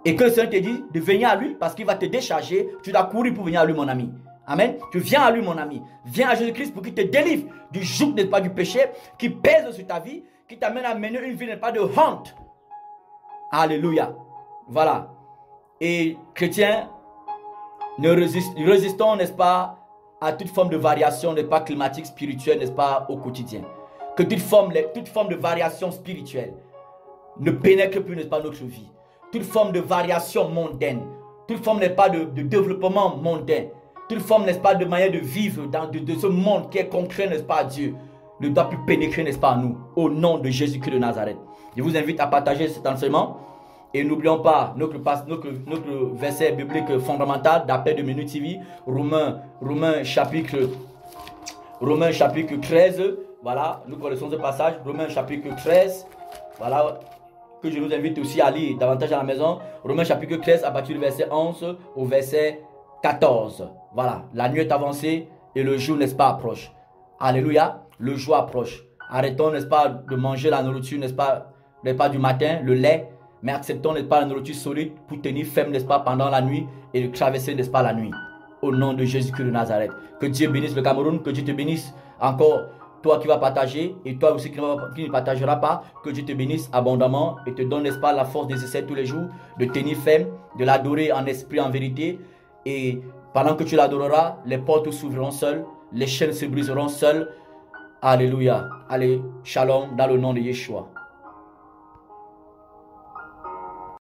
et que le Seigneur te dit de venir à lui parce qu'il va te décharger, tu dois courir pour venir à lui, mon ami. Amen. Tu viens à lui, mon ami. Viens à Jésus-Christ pour qu'il te délivre du joug, n'est-ce pas, du péché qui pèse sur ta vie, qui t'amène à mener une vie, n'est-ce pas, de honte. Alléluia. Voilà. Et chrétiens, résistons, n'est-ce pas, à toute forme de variation, n'est-ce pas, climatique, spirituelle, n'est-ce pas, au quotidien. Que toute forme de variation spirituelle ne pénètre plus, n'est-ce pas, notre vie. Toute forme de variation mondaine, toute forme, n'est-ce pas, de développement mondain, toute forme, n'est-ce pas, de manière de vivre de ce monde qui est concret, n'est-ce pas, à Dieu, ne doit plus pénétrer, n'est-ce pas, à nous, au nom de Jésus-Christ de Nazareth. Je vous invite à partager cet enseignement. Et n'oublions pas notre verset biblique fondamental d'Appel de Minuit TV, Romains chapitre 13. Voilà, nous connaissons ce passage, Romains chapitre 13. Voilà, que je vous invite aussi à lire davantage à la maison. Romains chapitre 13 à partir du verset 11 au verset 14. Voilà, la nuit est avancée et le jour, n'est-ce pas, approche. Alléluia, le jour approche. Arrêtons, n'est-ce pas, de manger la nourriture, n'est-ce pas du matin, le lait. Mais acceptons, n'est-ce pas, la nourriture solide pour tenir ferme, n'est-ce pas, pendant la nuit et de traverser, n'est-ce pas, la nuit. Au nom de Jésus-Christ de Nazareth. Que Dieu bénisse le Cameroun, que Dieu te bénisse encore, toi qui vas partager, et toi aussi qui ne partageras pas, que Dieu te bénisse abondamment et te donne, n'est-ce pas, la force nécessaire tous les jours de tenir ferme, de l'adorer en esprit, en vérité. Et pendant que tu l'adoreras, les portes s'ouvriront seules, les chaînes se briseront seules. Alléluia. Allez, shalom dans le nom de Yeshua.